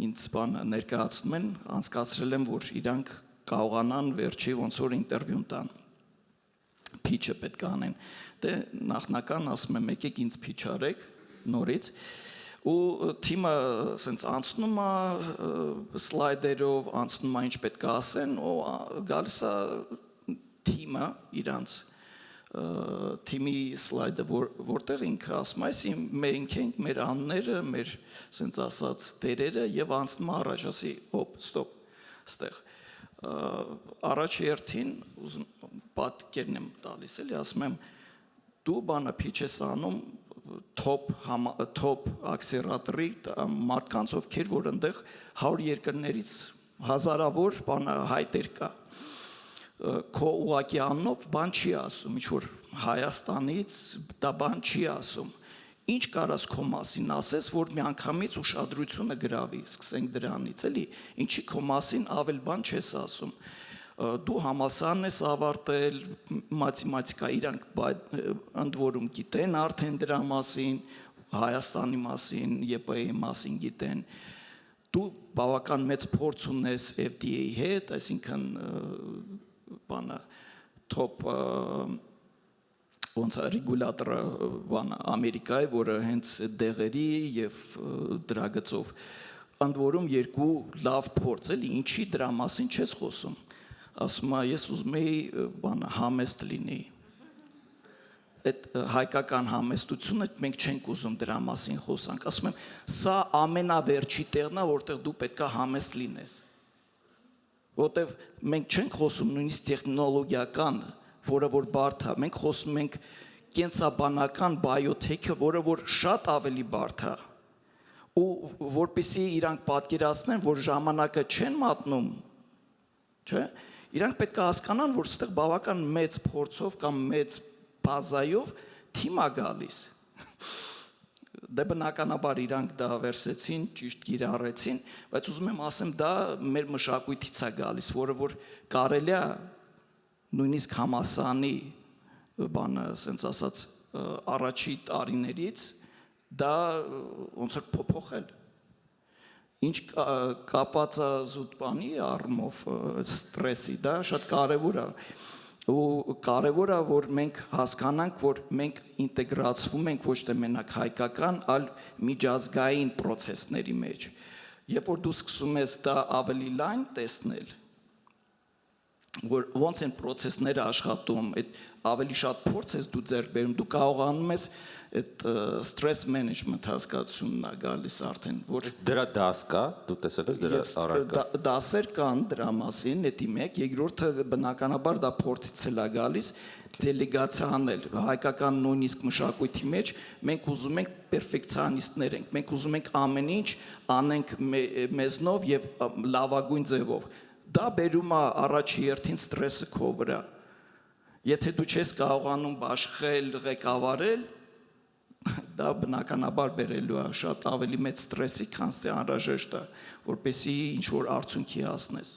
ինձ բանը ներկայացնում են, անցկացրել եմ, որ իրանք կարողանան վերջի ոնց որ ինտերվյուն տան, փիչը պետք է անեն, դե նախնական ասում եմ եկեք ինձ փիչ արեք նորից, ու թիմը սենց անցնում է սլայդերով, անցնում է ինչ պետք է ասեն, ու գալիս է թիմը իրանց թիմի սլայդը որտեղ ինքը ասում է, մենք ենք, մեր անները, մեր սենց ասած դերերը եւ անցնում առաջ, ասի, հոպ, ստոպ, ստեղ առաջի հերթին պատկերն եմ տալիս էլի, ասում եմ դու բանը փիչ ես անում top ակսելերատորի մարդկանց ովքեր որ այնտեղ 100 երկրներից հազարավոր բանը հայտեր կա քո ուղակի աննով բան չի ասում, ինչ որ Հայաստանից դա բան չի ասում, ինչ կարաս քո մասին ասես, որ միանգամից ուշադրությունը գրավի, սկսենք դրանից, էլի, ինչի քո մասին ավել բան չես ասում, դու համալսարանն ես ավարտել, մաթեմատիկա իրանք ընդ որում գիտեն արդեն դրա մասին, Հայաստանի մասին, ԵՊ-ի մասին գիտեն, դու բավական մեծ փորձ ունես FDA-ի հետ, այսինքն բանը top ոնց է ռեգուլատորը բանը Ամերիկայի, որը հենց դեղերի եւ դրա գծով ընդ որում երկու լավ փորձ էլի, ինչի դրա մասին չես խոսում, ասում եմ ես ուզում եի բանը համեստ լինեի, այդ հայկական համեստությունը մենք չենք ուզում դրա մասին խոսանք, ասում եմ սա ամենավերջի տեղն է, որտեղ դու պետք է համեստ լինես, որտեղ մենք չենք խոսում նույնիսկ տեխնոլոգիական, որը որ բարդ է, մենք խոսում ենք կենսաբանական բիոթեքը, որը որ շատ ավելի բարդ է, ու որպեսզի իրանք պատկերացնեն, որ ժամանակը չեն մատնում, չէ, իրանք պետք է հասկանան, որ ստեղ բավական մեծ փորձով կամ մեծ բազայով թիմ է գալիս, Դե բնականաբար իրանք դա վերսեցին, ճիշտ կիրառեցին, բայց ուզում եմ ասեմ, դա մեր մշակույթից է գալիս, որը որ կարելի է նույնիսկ համասանի բանը, ասենց ասած, առաջի տարիներից դա ոնց որ փոփոխել։ Ինչ կապած է զուտ բանի առումով ստրեսի, դա շատ կարևոր է։ Ու կարևոր է, որ մենք հասկանանք, որ մենք ինտեգրացվում ենք ոչ թե մենակ հայկական, այլ միջազգային process-ների մեջ։ Երբ որ դու սկսում ես դա ավելի լայն տեսնել, որ ոնց են process-ները աշխատում, այդ ավելի շատ փորձ ես դու ձեռք բերում, դու կարողանում ես այդ stress management հասկացությունն է գալիս արդեն, որ Դրա դաս կա, դու տեսել ես դրա առարկա։ Դասեր կան դրա մասին, դա մեկ, երկրորդը բնականաբար դա փորձից է գալիս դելեգացիա անել, հայկական նույնիսկ մշակույթի մեջ մենք ուզում ենք պերֆեկցիոնիստներ ենք, մենք ուզում ենք ամեն ինչ անենք մեզնով եւ լավագույն ձևով։ Դա բերում է առաջի հերթին ստրեսը քո վրա։ Եթե դու չես կարողանում բաշխել, ղեկավարել, դա բնականաբար բերելու է շատ ավելի մեծ ստրեսի, քան թե անհրաժեշտ է, որպեսզի ինչ որ արդյունքի հասնես։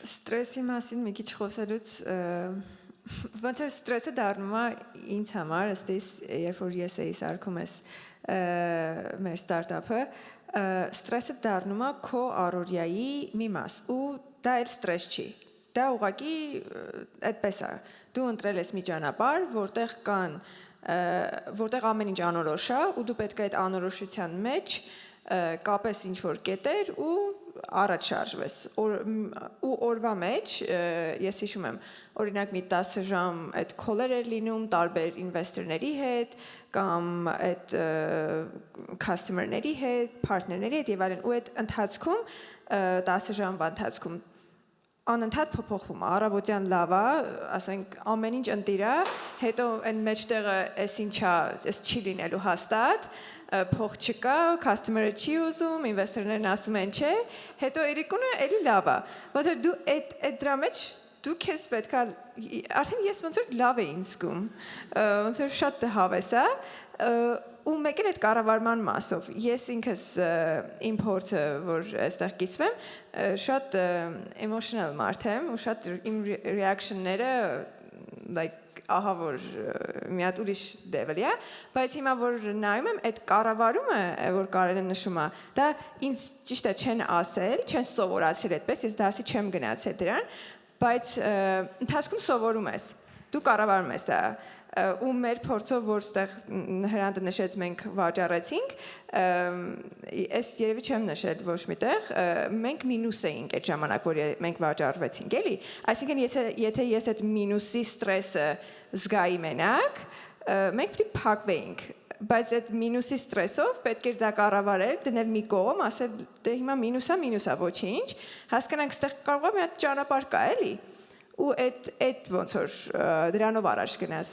Ստրեսի մասին մի քիչ խոսելուց ոնց որ ստրեսը դառնում է ինձ համար, ըստիս երբ որ ես էի սարքում ես մեր ստարտափը, ստրեսը դառնում է քո առօրյայի մի մաս ու դա էլ ստրես չի։ Դա ուղղակի այդպես է։ Դու ընտրել ես մի ճանապարհ, որտեղ ամեն ինչ անորոշ է ու դու պետք է այդ անորոշության մեջ կապես ինչ որ կետեր ու առաջ շարժվես ու օրվա մեջ ես հիշում եմ օրինակ մի 10 ժամ այդ քոլեր էր լինում տարբեր ինվեստորների հետ կամ այդ customer-ների հետ, partner-ների հետ եւ այլն ու այդ ընթացքում 10 ժամվա ընթացքում անընդհատ փոփոխվում է, առավոտյան լավ է, ասենք ամեն ինչ ընտիր է, հետո այն մեջտեղը էս ինչա, էս չի լինելու հաստատ, փող չկա, customer-ը չի ուզում, ինվեստորներն ասում են չէ, հետո երիկունը էլի լավ է, ոնց որ դու այդ դրա մեջ դու քեզ պետքա, արդեն ես ոնց որ լավ էի զգում, ոնց որ շատ հավես է, ու մեկ էլ այդ կառավարման մասով ես ինքս իմ փորձը որ այստեղ կիսվեմ շատ emotional մարդ եմ ու շատ իմ reaction-ները like ահա որ մի հատ ուրիշ level-ի է բայց հիմա որ նայում եմ այդ կառավարումը որ Կարենը նշում է դա ինձ ճիշտ է չեն ասել չեն սովորացրել այդպես ես դասի չեմ գնացել դրան բայց ընթացքում սովորում ես դու կառավարում ես դա ու մեր փորձով որ ստեղ Հրանտը նշեց մենք վաճառեցինք ես երևի չեմ նշել ոչ միտեղ մենք մինուս էինք այդ ժամանակ որ մենք վաճառվեցինք էլի այսինքն եթե ես այդ մինուսի ստրեսը զգայի մենակ մենք պետք է փակվեինք բայց այդ մինուսի ստրեսով պետք էր դա կառավարել դնել մի կողմ ասել դե հիմա մինուսա ոչինչ հասկանանք ստեղ կարող է մի հատ ճանապարհ կա էլի ու այդ ոնց որ դրանով առաջ գնաս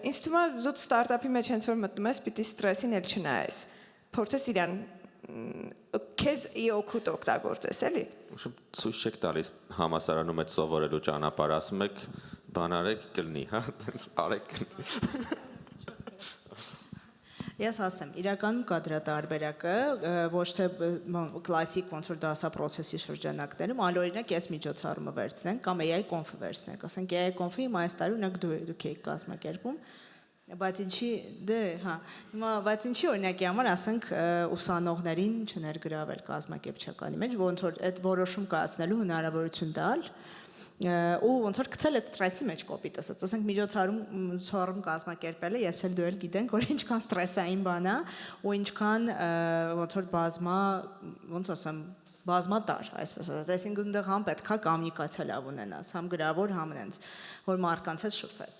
ինձ թվում է զուտ ստարտափի մեջ հենց որ մտնում ես պիտի ստրեսին էլ չնայես փորձես իրան քեզ օգուտ օգտագործես էլի Ուրեմն ցույց չեք տալիս համասարանում այդ սովորելու ճանապարհ ասում եք բան արեք կլինի հա այդպես արեք Ես ասեմ, իրականում կա դրա տարբերակը, ոչ թե կլասիկ ոնց որ դասա process-ի շրջանակներում, այլ օրինակ ես միջոցառումը վերցնենք կամ AI conf-ը վերցնենք, ասենք AI conf-ը հիմա այս տարի օրինակ դուք եք կազմակերպում, բայց ինչի դե, հա, հիմա բայց ինչի օրինակի համար ասենք ուսանողներին չներգրավել կազմակերպչականի մեջ, ոնց որ այդ որոշում կայացնելու հնարավորություն տալ ու ոնց որ գցել այդ ստրեսի մեջ կոպիտ ասենք միջոցառում կազմակերպելը ես էլ դու էլ գիտենք որ ինչքան ստրեսային բան է ու ինչքան ոնց որ ոնց ասեմ բազմատար այսպես ասած այսինքն այնտեղ համ պետքա կոմունիկացիա լավ ունենաս համ գրավոր համ այնց որ մարդկանց հետ շփվես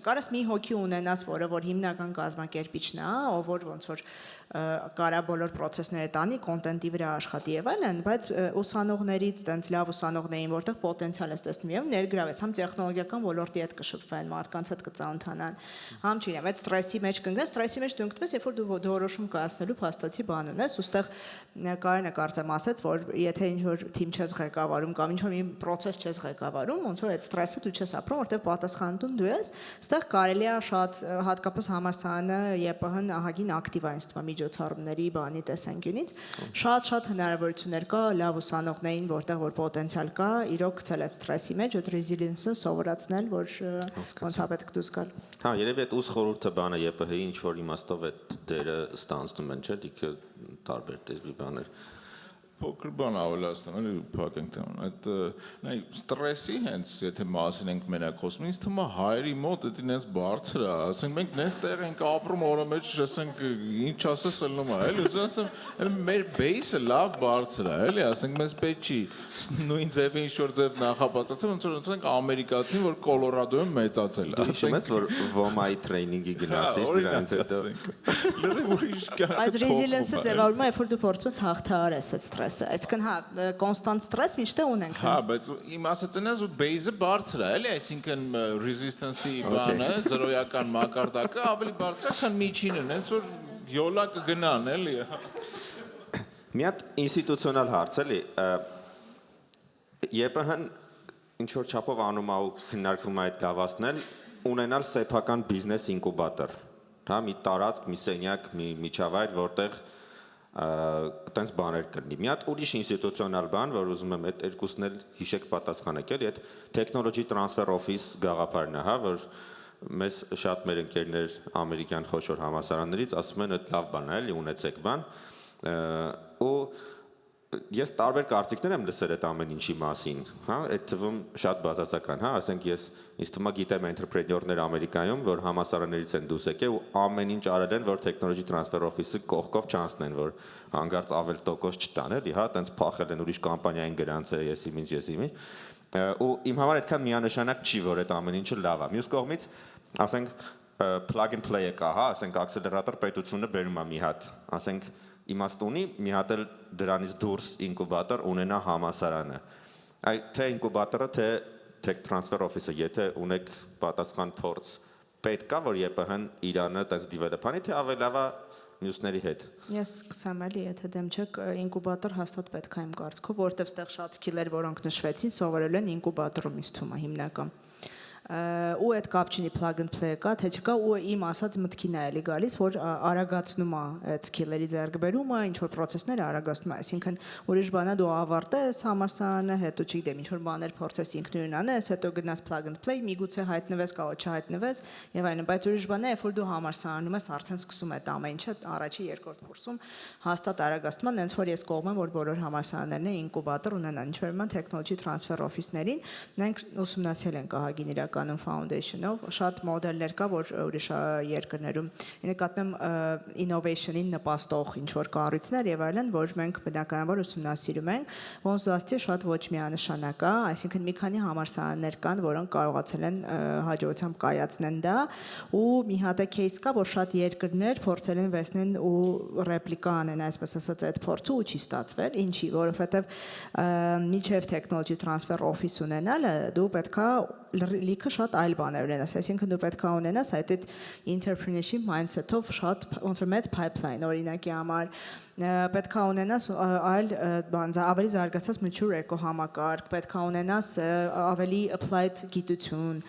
կարաս մի հոգի ունենաս որ հիմնական կազմակերպիչն է ով որ ոնց որ կարա բոլոր process-ները տանի, կոնտենտի վրա աշխատի եւ այլն, բայց ուսանողներից տենց լավ ուսանողներին, որտեղ պոտենցիալ է տեսնում եւ ներգրավես, համ տեխնոլոգիական ոլորտի հետ կշփվեն, մարդկանց հետ կծանոթանան, համ չինեմ, այդ ստրեսի մեջ կընկնես, ստրեսի մեջ դու ընկնես, երբ որ դու որոշում կայացնելու փաստացի բան ունես, ուստեղ Կարենը կարծեմ ասել, ասեց, որ եթե ինչ-որ թիմ չես ղեկավարում կամ ինչ-որ մի process չես ղեկավարում, ոնց որ այդ ստրեսը դու չես ապրում, որտեղ պատասխանատուն դու ես, այստեղ կարելի է շատ հատկապես համալսարանը ԵՊՀ-ն ահագին ակտիվ է ինձ թվում է միջոցառումների բանի տեսանկյունից, շատ հնարավորություններ կա լավ ուսանողներին, որտեղ որ պոտենցիալ կա, իրոք գցել այդ ստրեսի մեջ, այդ resilience-ը սովորացնել, որ ոնց է պետք դուրս գալ։ Հա, երևի այդ ուս խորհուրդը բանը ԵՊՀ-ի ինչ որ իմաստով այդ դերը ստանձնում են, չէ՞, դիքը տարբեր տեսքի բաներ։ Փոքր բան ավելացնեմ, էլի փակենք տան։ Այդ նայ ստրեսի հենց եթե մասին ենք մենակ խոսում, ինձ թվում է հայերի մոտ դա ինձ բարձր է, ասենք մենք նես տեղ ենք ապրում օրը մեջ, ասենք ինչ ասես ելնում է, էլի ասեմ, էլ մեր բեյսը լավ բարձր է, էլի, ասենք մեզ պետք չի նույն ձևի ինչ որ ձև նախապատրաստել, ոնց որ ասենք ամերիկացին, որ Կոլորադոյում մեծացել է։ Հիշում ես, որ ոմայի տրեյնինգի գնացիր դրանից հետո։ Լրիվ ուրիշ կա։ Այս resilience-ը ձևավորվում է, երբ որ դու փորձում ես հաղթահարես այդ ստրեսը։ Այսինքն հա, կոնստանտ ստրես միշտ ունենք։ Հա, բայց իմ ասածն է, որ base-ը բարձր է, էլի, այսինքն resistance-ի բանը, զրոյական մակարդակը ավելի բարձր է, քան միջինը, հենց որ յոլա կգնան, էլի։ Մի հատ ինստիտուցիոնալ հարց էլի, ԵՊՀ-ն ինչ որ չափով անում է ու քննարկվում է այդ լավացնել, ունենալ սեփական բիզնես ինկուբատոր, հա, մի տարածք, մի սենյակ, մի միջավայր, որտեղ այդպես բաներ կլինի։ Մի հատ ուրիշ ինստիտուցիոնալ բան, որ ուզում եմ այդ երկուսն էլ հիշեք պատասխանեք, էլի, այդ Technology Transfer Office գաղափարն է, հա, որ մեզ շատ մեր ընկերներ ամերիկյան խոշոր համալսարաններից ասում են, այդ լավ բան է, էլի, ունեցեք բան, ու ես տարբեր կարծիքներ եմ լսել այդ ամեն ինչի մասին, հա, այդ թվում շատ բացասական, հա, ասենք ես ինձ թվում է գիտեմ ընտրեպրենյորներ Ամերիկայում, որ համալսարաններից են դուրս եկել ու ամեն ինչ արել են, որ Technology Transfer Office-ը կողքով չանցնեն, որ հանգարց ավել տոկոս չտան, էլի, հա, տենց փախել են ուրիշ կամպանիային գրանցել, եսիմինչ, ու իմ համար այդքան միանշանակ չի, որ այդ ամեն ինչը լավ է։ Մյուս կողմից, ասենք plug and play-ը կա, հա, ասենք ակսելերատոր պետությունը բերում է մի հատ, ասենք իմաստ ունի մի հատ էլ դրանից դուրս ինկուբատոր ունենա համալսարանը։ Թե ինկուբատորը, թե Tech Transfer Office-ը, եթե ունեք պատասխան փորձ, պետք է որ ԵՊՀ-ն Իրանը տես դիվելոփանի, թե ավելի լավ է մյուսների հետ։ Ես սկսեմ էլի, եթե դեմ չեք, ինկուբատոր հաստատ պետք է իմ կարծիքով, որովհետև ստեղ շատ սկիլեր, որոնք նշվեցին, սովորելու են ինկուբատորում ինձ թվում է հիմնական։ Ու այդ կապ չունի plug and play կա, թե չկա, ու իմ ասած մտքին է էլի գալիս, որ արագացնում է այդ սկիլերի ձեռքբերումը, ինչ որ process-ները արագացնում է, այսինքն ուրիշ բանա դու ավարտես համալսարանը, հետո չգիտեմ, ինչ որ բաներ փորձես ինքնուրույն անես, հետո գնաս plug and play, միգուցե հայտնվես կամ չհայտնվես, եւ այլն, բայց ուրիշ բանա, երբ որ դու համալսարանում ես, արդեն սկսում է այդ ամեն ինչը առաջի երկրորդ կուրսում հաստատ արագացնում են, հենց որ ես կողմ եմ, որ բոլոր համալսարաններն ինկուբատոր ունենան, ինչ որ ման technology transfer office-ներին, մենք ուսումնասիրել ենք ահագին իրական foundation-ով շատ մոդելներ կա, որ ուրիշ երկրներում նկատեմ innovation-ին նպաստող ինչ որ կառույցներ եւ այլն, որ մենք բնականաբար ուսումնասիրում ենք, ոնց դասի շատ ոչ միանշանակ է, այսինքն մի քանի համալսարաններ կան, որոնք կարողացել են հաջողությամբ կայացնեն դա, ու մի հատ է case կա, որ շատ երկրներ փորձել են վերցնեն ու ռեպլիկա անեն, այսպես ասած, այդ փորձը ու չի ստացվել, ինչի, որովհետեւ միջև technology transfer office ունենալը դու պետքա լիքը շատ այլ բաներ ունենաս, այսինքն դու պետք է ունենաս այդ entrepreneurship mindset-ով շատ ոնց որ մեծ pipeline, օրինակի համար պետք է ունենաս այլ բան, ավելի զարգացած mature էկոհամակարգ, պետք է ունենաս ավելի applied գիտություն,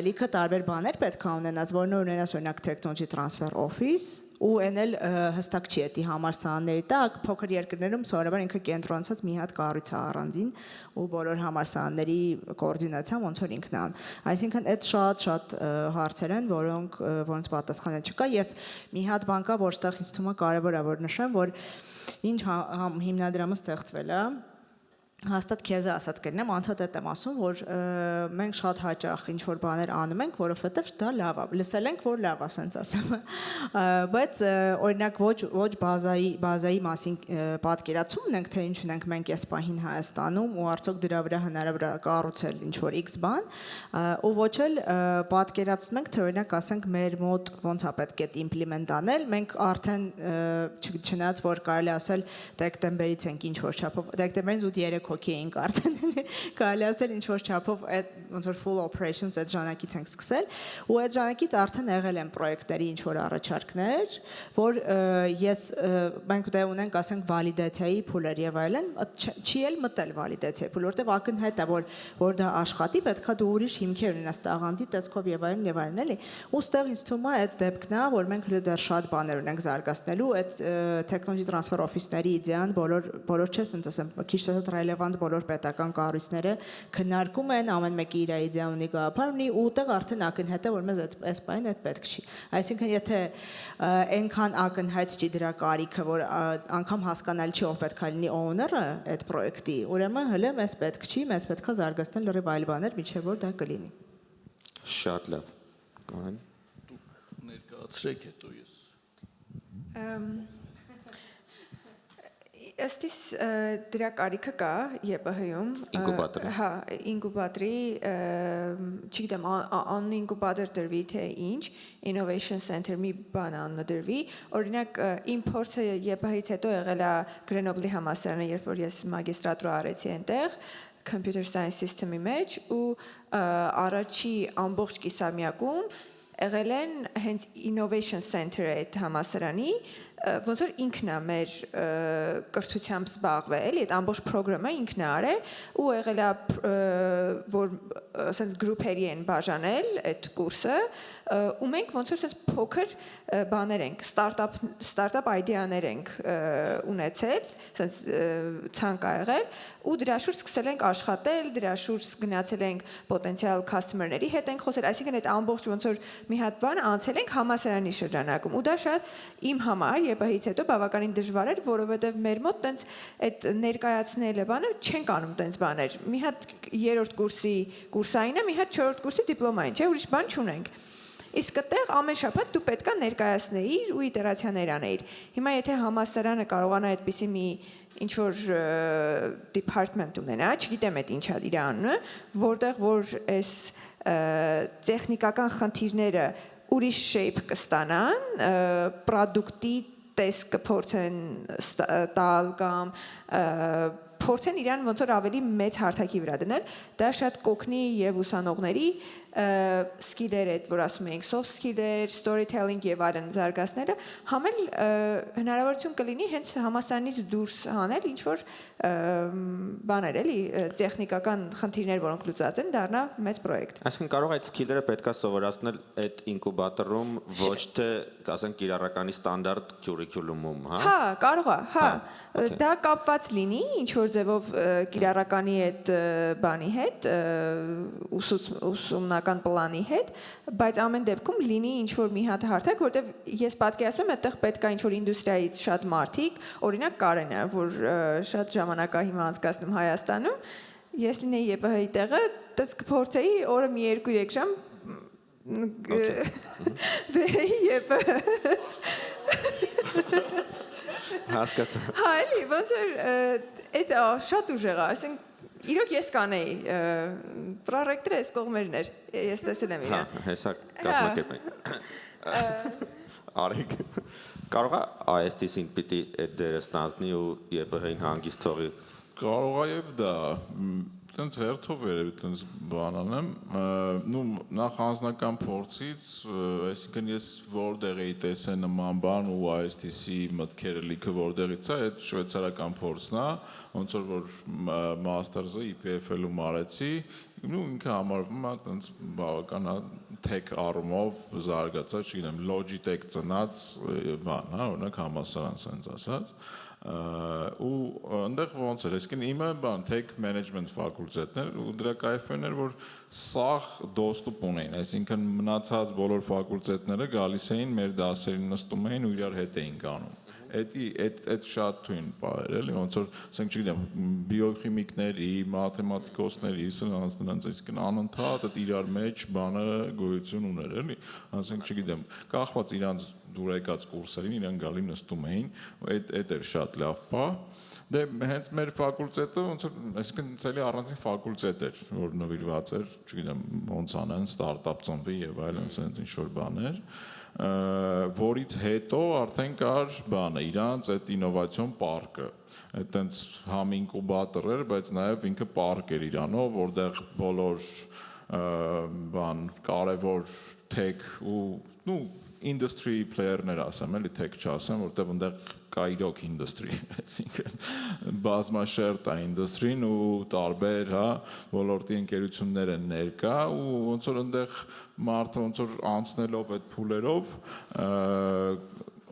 լիքը տարբեր բաներ պետք է ունենաս, որն ունենաս օրինակ technology transfer office ու էնել հստակ չի էտի համալսարանների տակ, փոքր երկրներում սովորաբար ինքը կենտրոնացած մի հատ կառույց է առանձին ու բոլոր համալսարանների կոորդինացիան ոնց որ ինքն ան։ Այսինքն այդ շատ հարցեր են, որոնց պատասխանը չկա։ Ես մի հատ բան կա, որտեղ ինձ թվում է կարևոր է որ նշեմ, որ ինչ հիմնադրամը ստեղծվել է, հաստատ քեզ ասած կլինեմ, անդադար եմ ասում, որ մենք շատ հաճախ ինչ որ բաներ անում ենք, որովհետև դա լավ է։ Լսել ենք, որ լավ է, ասենց ասեմ։ Բայց օրինակ ոչ բազայի մասին պատկերացում ունենք, թե ինչ ունենք մենք այս պահին Հայաստանում ու արդյոք դրա վրա հնարավոր է կառուցել ինչ որ X բան, ու ոչ էլ պատկերացնում ենք, թե օրինակ ասենք մեր մոտ ոնց է պետք է իմպլեմենտ անել, մենք արդեն չնայած որ կարելի ասել դեկտեմբերից ենք ինչ որ չափով, դեկտեմբերից 8-3 հոգի էինք արդեն կարելի ասել ինչ որ չափով այդ ոնց որ full operations այդ ժամանակից ենք սկսել ու այդ ժամանակից արդեն եղել են պրոյեկտների ինչ որ առաջարկներ, որ մենք դե ունենք ասենք վալիդացիայի փուլեր եւ այլն, չի էլ մտել վալիդացիայի փուլ, որտեվ ակնհայտ է որ դա աշխատի, պետքա դու ուրիշ հիմքեր ունենաս տաղանդի տեսքով եւ այլն էլի։ Ու ստեղ ինձ թվում է այդ դեպքն է, որ մենք դեռ շատ բաներ ունենք զարգացնելու, այդ technology transfer office-ների իդեան բոլոր չէ, ասենց ասեմ, քիչ շատ relevant բոլոր պետական կառույցները քննարկում են, ամեն մեկը իր իդեա ունի, գաղափար ունի, ու ուտեղ արդեն ակնհայտ է, որ մեզ այս բանը այդ պետք չի։ Այսինքն եթե այնքան ակնհայտ չի դրա կարիքը, որ անգամ հասկանալի չի ով պետքա լինի owner-ը այդ պրոյեկտի, ուրեմն հələ մեզ պետք չի, մեզ պետքա զարգացնել լրիվ այլ բաներ, միջև որ դա կլինի։ Շատ լավ։ Կարեն։ Դուք ներկայացրեք հետո ես։ Ըստ իս դրա կարիքը կա ԵՊՀ-ում, Ինկուբատորի։ հա, ինկուբատորի, չգիտեմ, անուն ինկուբատոր դրվի թե ինչ, Innovation Center մի բան անունը դրվի, օրինակ իմ փորձը ԵՊՀ-ից հետո եղել է Grenoble-ի համալսարանը, երբ որ ես մագիստրատուրա արեցի այնտեղ, Computer Science System-ի մեջ ու առաջի ամբողջ կիսամյակում եղել են հենց Innovation Center-ը այդ համալսարանի, ոնց որ ինքն է մեր կրթությամբ զբաղվել, էլի այդ ամբողջ պրոգրամը ինքն է արել ու եղել է որ ասենց գրուպերի են բաժանել այդ կուրսը ու մենք ոնց որ ասենց փոքր բաներ ենք, ստարտափ այդեաներ ենք ունեցել, ասենց ցանկ ա եղել ու դրա շուրջ սկսել ենք աշխատել, դրա շուրջ գնացել ենք պոտենցիալ customer-ների հետ ենք խոսել, այսինքն այդ ամբողջ ոնց որ մի հատ բան անցել ենք համալսարանի շրջանակում ու դա շատ իմ համար ԵՊՀ-ից հետո բավականին դժվար էր, որովհետև մեր մոտ տենց այդ ներկայացնելը բանը չենք անում տենց բաներ։ Մի հատ 3-րդ կուրսի կուրսային է, մի հատ 4-րդ կուրսի դիպլոմային, չէ, ուրիշ բան չունենք։ Իսկ այդտեղ ամեն շաբաթ դու պետքա ներկայացնեիր ու իտերացիաներ անեիր։ Հիմա եթե համալսարանը կարողանա այդպիսի մի ինչ որ department ունենա, չգիտեմ այդ ինչա իր անունը, որտեղ որ այս տեխնիկական խնդիրները ուրիշ shape կստանան, product-ի տեսք կփորձեն տալ կամ փորձեն իրան ոնց որ ավելի մեծ հարթակի վրա դնել, դա շատ կօգնի եւ ուսանողների սկիլեր այդ, որ ասում ենք soft skills, storytelling եւ այլն զարգացնելը, համ էլ հնարավորություն կլինի հենց համալսարանից դուրս հանել ինչ որ բաներ էլի, տեխնիկական խնդիրներ, որոնք լուծած են, դառնա մեծ պրոյեկտ։ Այսինքն կարող այդ սկիլերը պետքա սովորացնել այդ ինկուբատորում, ոչ թե, ասենք, կիրառականի ստանդարտ curriculum-ում, հա։ Հա, կարող է, հա։ Դա կապված լինի ինչ որ ձևով կիրառականի այդ բանի հետ, ուսումնական պլանի հետ, բայց ամեն դեպքում լինի ինչ որ մի հատ հարթակ, որտեվ ես պատկերացնում եմ, այդտեղ պետք է ինչ որ ինդուստրիայից շատ մարդիկ, օրինակ Կարենը, որ շատ ժամանակ է հիմա անցկացնում Հայաստանում, ես լինեի ԵՊՀ-ի տեղը, դες կփորձեի օրը մի 2-3 ժամ վերեի ԵՊՀ։ Հասկացա։ Հա, էլի, ոնց որ այդ շատ ուժեղ է, ասենք իրոք ես կանեի, պրոռեկտորը այս կողմերն էր, ես տեսել եմ իրան։ Հա, հեսա կազմակերպենք։ Արիկ, կարող է IST-ին պիտի այդ դերը ստանձնի ու ԵՊՀ-ին հանգիստ թողի։ Կարող է եւ դա տենց հերթով երևի տենց բան անեմ, նու նախ անձնական փորձից, այսինքն ես որտեղ էի տեսել նման բան ու IST-ի մտքերը լիքը որտեղից է, այդ շվեյցարական փորձն է, ոնց որ մաստերզը EPFL-ում արեցի, նու ինքը համարվում է տենց բավական tech առումով զարգացած, չգիտեմ, Logitech ծնած բան, հա, օրինակ համալսարան sense ասած ու այնտեղ ոնց էր, այսինքն իմը բան tech management ֆակուլտետներ ու դրա կայֆն էր, որ սաղ դոստուպ ունեին, այսինքն մնացած բոլոր ֆակուլտետները գալիս էին մեր դասերին նստում էին ու իրար հետ էին կանում։ Այդ շատ թույն բառեր էլի, ոնց որ, ասենք, չգիտեմ, բիոքիմիկների, մաթեմատիկոսների, սրանց նրանց այսինքն անընդհատ այդ իրար մեջ բանը գոյություն ուներ, էլի, ասենք, չգիտեմ, կախված իրանց դուր եկած կուրսերին իրան գալի նստում էին, այդ էր շատ լավ բան։ Դե հենց մեր ֆակուլտետը ոնց որ, այսինքն ցելի առանձին ֆակուլտետ էր, որ նվիրված էր, չգիտեմ, ոնց անեն, ստարտափ ծնվի եւ այլն, ասենք ինչ որ բաներ։ որից հետո արդեն կար բանը, իրանց այդ ինովացիոն պարկը։ Այդտենց համ ինկուբատոր էր, բայց նաև ինքը պարկ էր իրանով, որտեղ բոլոր բան կարևոր tech ու industry player-ներ ասեմ, էլի tech չասեմ, որտեղ այնտեղ կա իրոք industry, այսինքն բազմաշերտ է industry-ն ու տարբեր, հա, ոլորտի ընկերություններ են ներկա ու ոնց որ այնտեղ մարդը ոնց որ անցնելով այդ փուլերով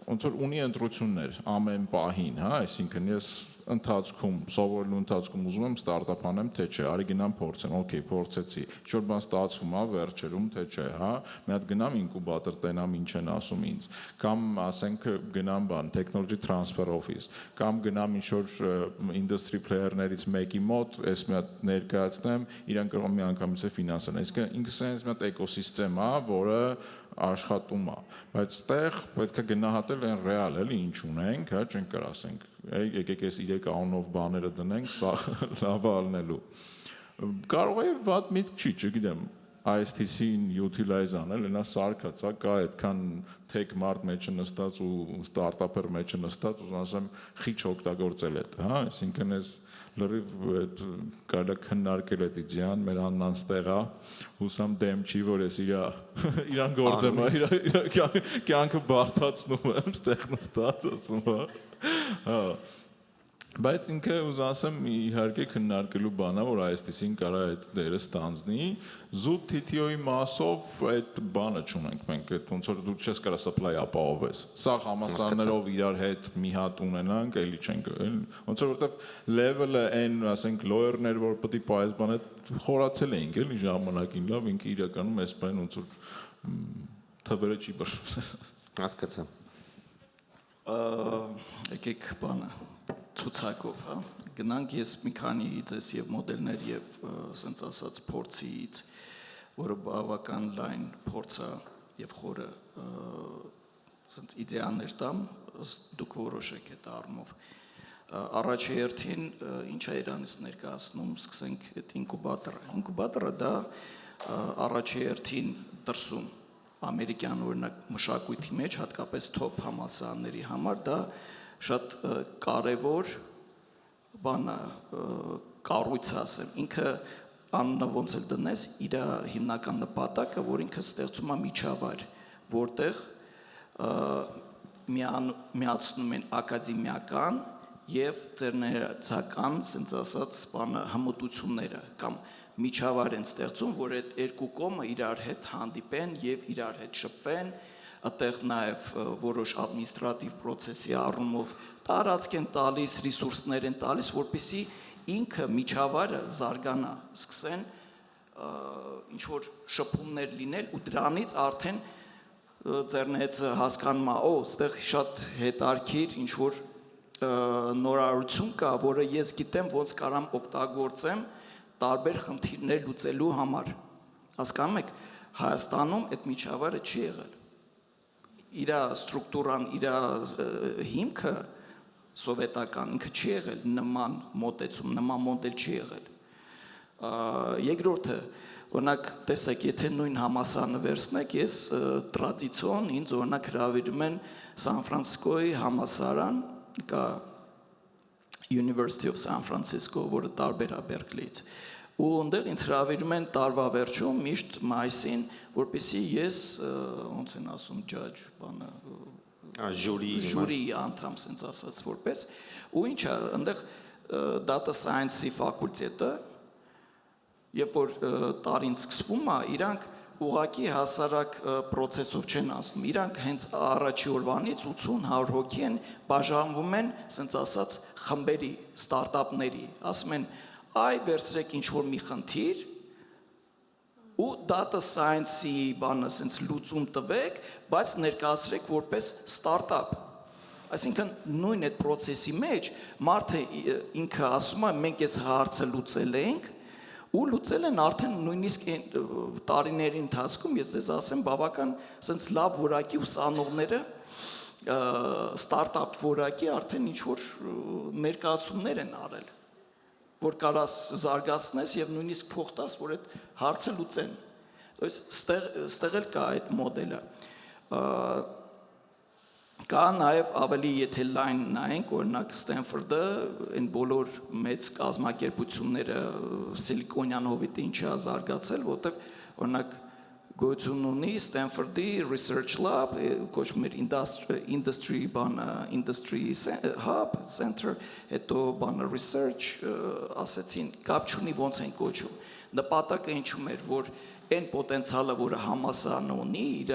ոնց որ ունի ընտրություններ ամեն պահին, հա, այսինքն ես ընթացքում, սովորելու ընթացքում ուզում եմ ստարտափ անեմ, թե չէ, արի գնամ փորձեմ, օքեյ, փորձեցի, ինչ-որ բան ստացվում է, վերջերում, թե չէ, հա, մի հատ գնամ ինկուբատոր, տենամ ինչ են ասում ինձ, կամ ասենք գնամ բան, technology transfer office, կամ գնամ ինչ-որ industry player-ներից մեկի մոտ, ես մի հատ ներկայացնեմ, իրան կարող է մի անգամից է ֆինանսան, այսինքն ինքը sense մի հատ էկոսիստեմ է, որը աշխատում է, բայց այդտեղ պետք է գնահատել այն ռեալ, էլի ինչ ունենք, հա, չենք կարող ասենք, եկեք այս 3 անունով բաները դնենք, սա լավ ալնելու։ Կարող է վատ միտք չի, չգիտեմ, ISTC-ին utilize անել, նա սարքած է, կա այդքան tech մարդ մեջը նստած ու ստարտափեր մեջը նստած, ու ասեմ, խիչ օգտագործել է, հա, այսինքն այս լրիվ կարելի է քննարկել այդ իդեան, մեր Աննան ստեղ է, հուսամ դեմ չի, որ ես իրան գործեմ, իր կյանքը բարդացնում եմ, ստեղ նստած ասում, հա։ Բայց ինքը ուզում ասեմ իհարկե քննարկելու բան է, որ ISTC-ին կարա այդ դերը ստանձնի, զուտ TTO-ի մասով այդ բանը չունենք մենք, այդ ոնց որ դու չես կարա supply ապահովես։ Սա համասարներով իրար հետ մի հատ ունենանք, էլի չենք, ոնց որ որտեվ level-ը այն, ասենք, lawyer-ներ, որ պետք է պայես բան այդ խորացել էինք, էլի ժամանակին, լավ, ինքը իրականում էս բան ոնց որ թվերը չի բռնում։ Հասկացա։ Եկեք բանը ցուցակով, հա, գնանք ես մի քանի ձեզ եւ մոդելներ եւ ասենց ասած փորձից, որը բավական լայն փորձ է եւ խորը ասենց իդեաներ տամ, դուք որոշեք այդ առումով։ Առաջի հերթին ինչ է իրանից ներկայացնում, սկսենք այդ ինկուբատորը։ Ինկուբատորը դա առաջի հերթին դրսում ամերիկյան օրինակ մշակույթի մեջ, հատկապես top համալսարանների համար դա շատ կարևոր բան է, կառույց ասեմ, ինքը անունը ոնց էլ դնես, իր հիմնական նպատակը, որ ինքը ստեղծում է միջավայր, որտեղ միացնում են ակադեմիական եւ ձեռներեցական, ասենց ասած, բանը հմտությունները կամ միջավայր են ստեղծում, որ այդ երկու կողմը իրար հետ հանդիպեն եւ իրար հետ շփվեն, այդտեղ նաև որոշ ադմինիստրատիվ process-ի առումով տարածք են տալիս, ռեսուրսներ են տալիս, որպեսզի ինքը միջավայրը զարգանա, սկսեն ինչ որ շփումներ լինել ու դրանից արդեն ձեռնեցը հասկանում է, այստեղ շատ հետարքիր ինչ որ նորարարություն կա, որը ես գիտեմ ոնց կարամ օգտագործեմ տարբեր խնդիրներ լուծելու համար։ Հասկանում եք, Հայաստանում այդ միջավայրը չի եղել։ Իր ստրուկտուրան, իր հիմքը սովետական, ինքը չի եղել նման մոտեցում, նման մոդել չի եղել։ Երկրորդը, օրինակ, տեսեք, եթե նույն համալսարանը վերցնեք, ես տրադիցիոն ինձ օրինակ հրավիրում են Սան Ֆրանցիսկոյի համալսարան, կա University of San Francisco, որը տարբեր է Բերկլիից։ Ու այնտեղ ինձ հրավիրում են տարվա վերջում միշտ մայիսին, որպեսզի ես ոնց են ասում judge, բանը ժյուրի անդամ, ասենց ասած որպես, ու ինչա, այնտեղ data science-ի ֆակուլտետը, երբ որ տարին սկսվում է, իրանք ուղղակի հասարակ process-ով չեն ասում, իրանք հենց առաջի օրվանից 80-100 հոգի են բաժանվում են, ասենց ասած խմբերի, ստարտափների, ասում են այ վերցրեք ինչ-որ մի խնդիր ու data science-ի բանը ասենց լուծում տվեք, բայց ներկայացրեք որպես ստարտափ։ Այսինքն նույն այդ process-ի մեջ մարդը ինքը ասում է մենք այս հարցը լուծել ենք ու լուծել են արդեն նույնիսկ տարիների ընթացքում ես ձեզ ասեմ բավական ասենց լավ որակի ուսանողները ստարտափ որակի արդեն ինչ-որ ներկայացումներ են արել, որ կարաս զարգացնես եւ նույնիսկ փոխ տաս, որ այդ հարցը լուծեն։ То есть ստեղ էլ կա այդ մոդելը։ Կա նաև ավելի եթե լայն նայենք, օրինակ Ստենֆորդը, այն բոլոր մեծ կազմակերպությունները սիլիկոնյան հովիտը ինչի է զարգացել, որտեղ օրինակ գոյություն ունի Ստենֆորդի Research Lab, կոչվում էր Industry Hub Center, հետո բանը Research ասեցին, կապ չունի ոնց են կոչում։ Նպատակը ինչու՞մ էր, որ այն պոտենցիալը, որը համալսարանը ունի, իր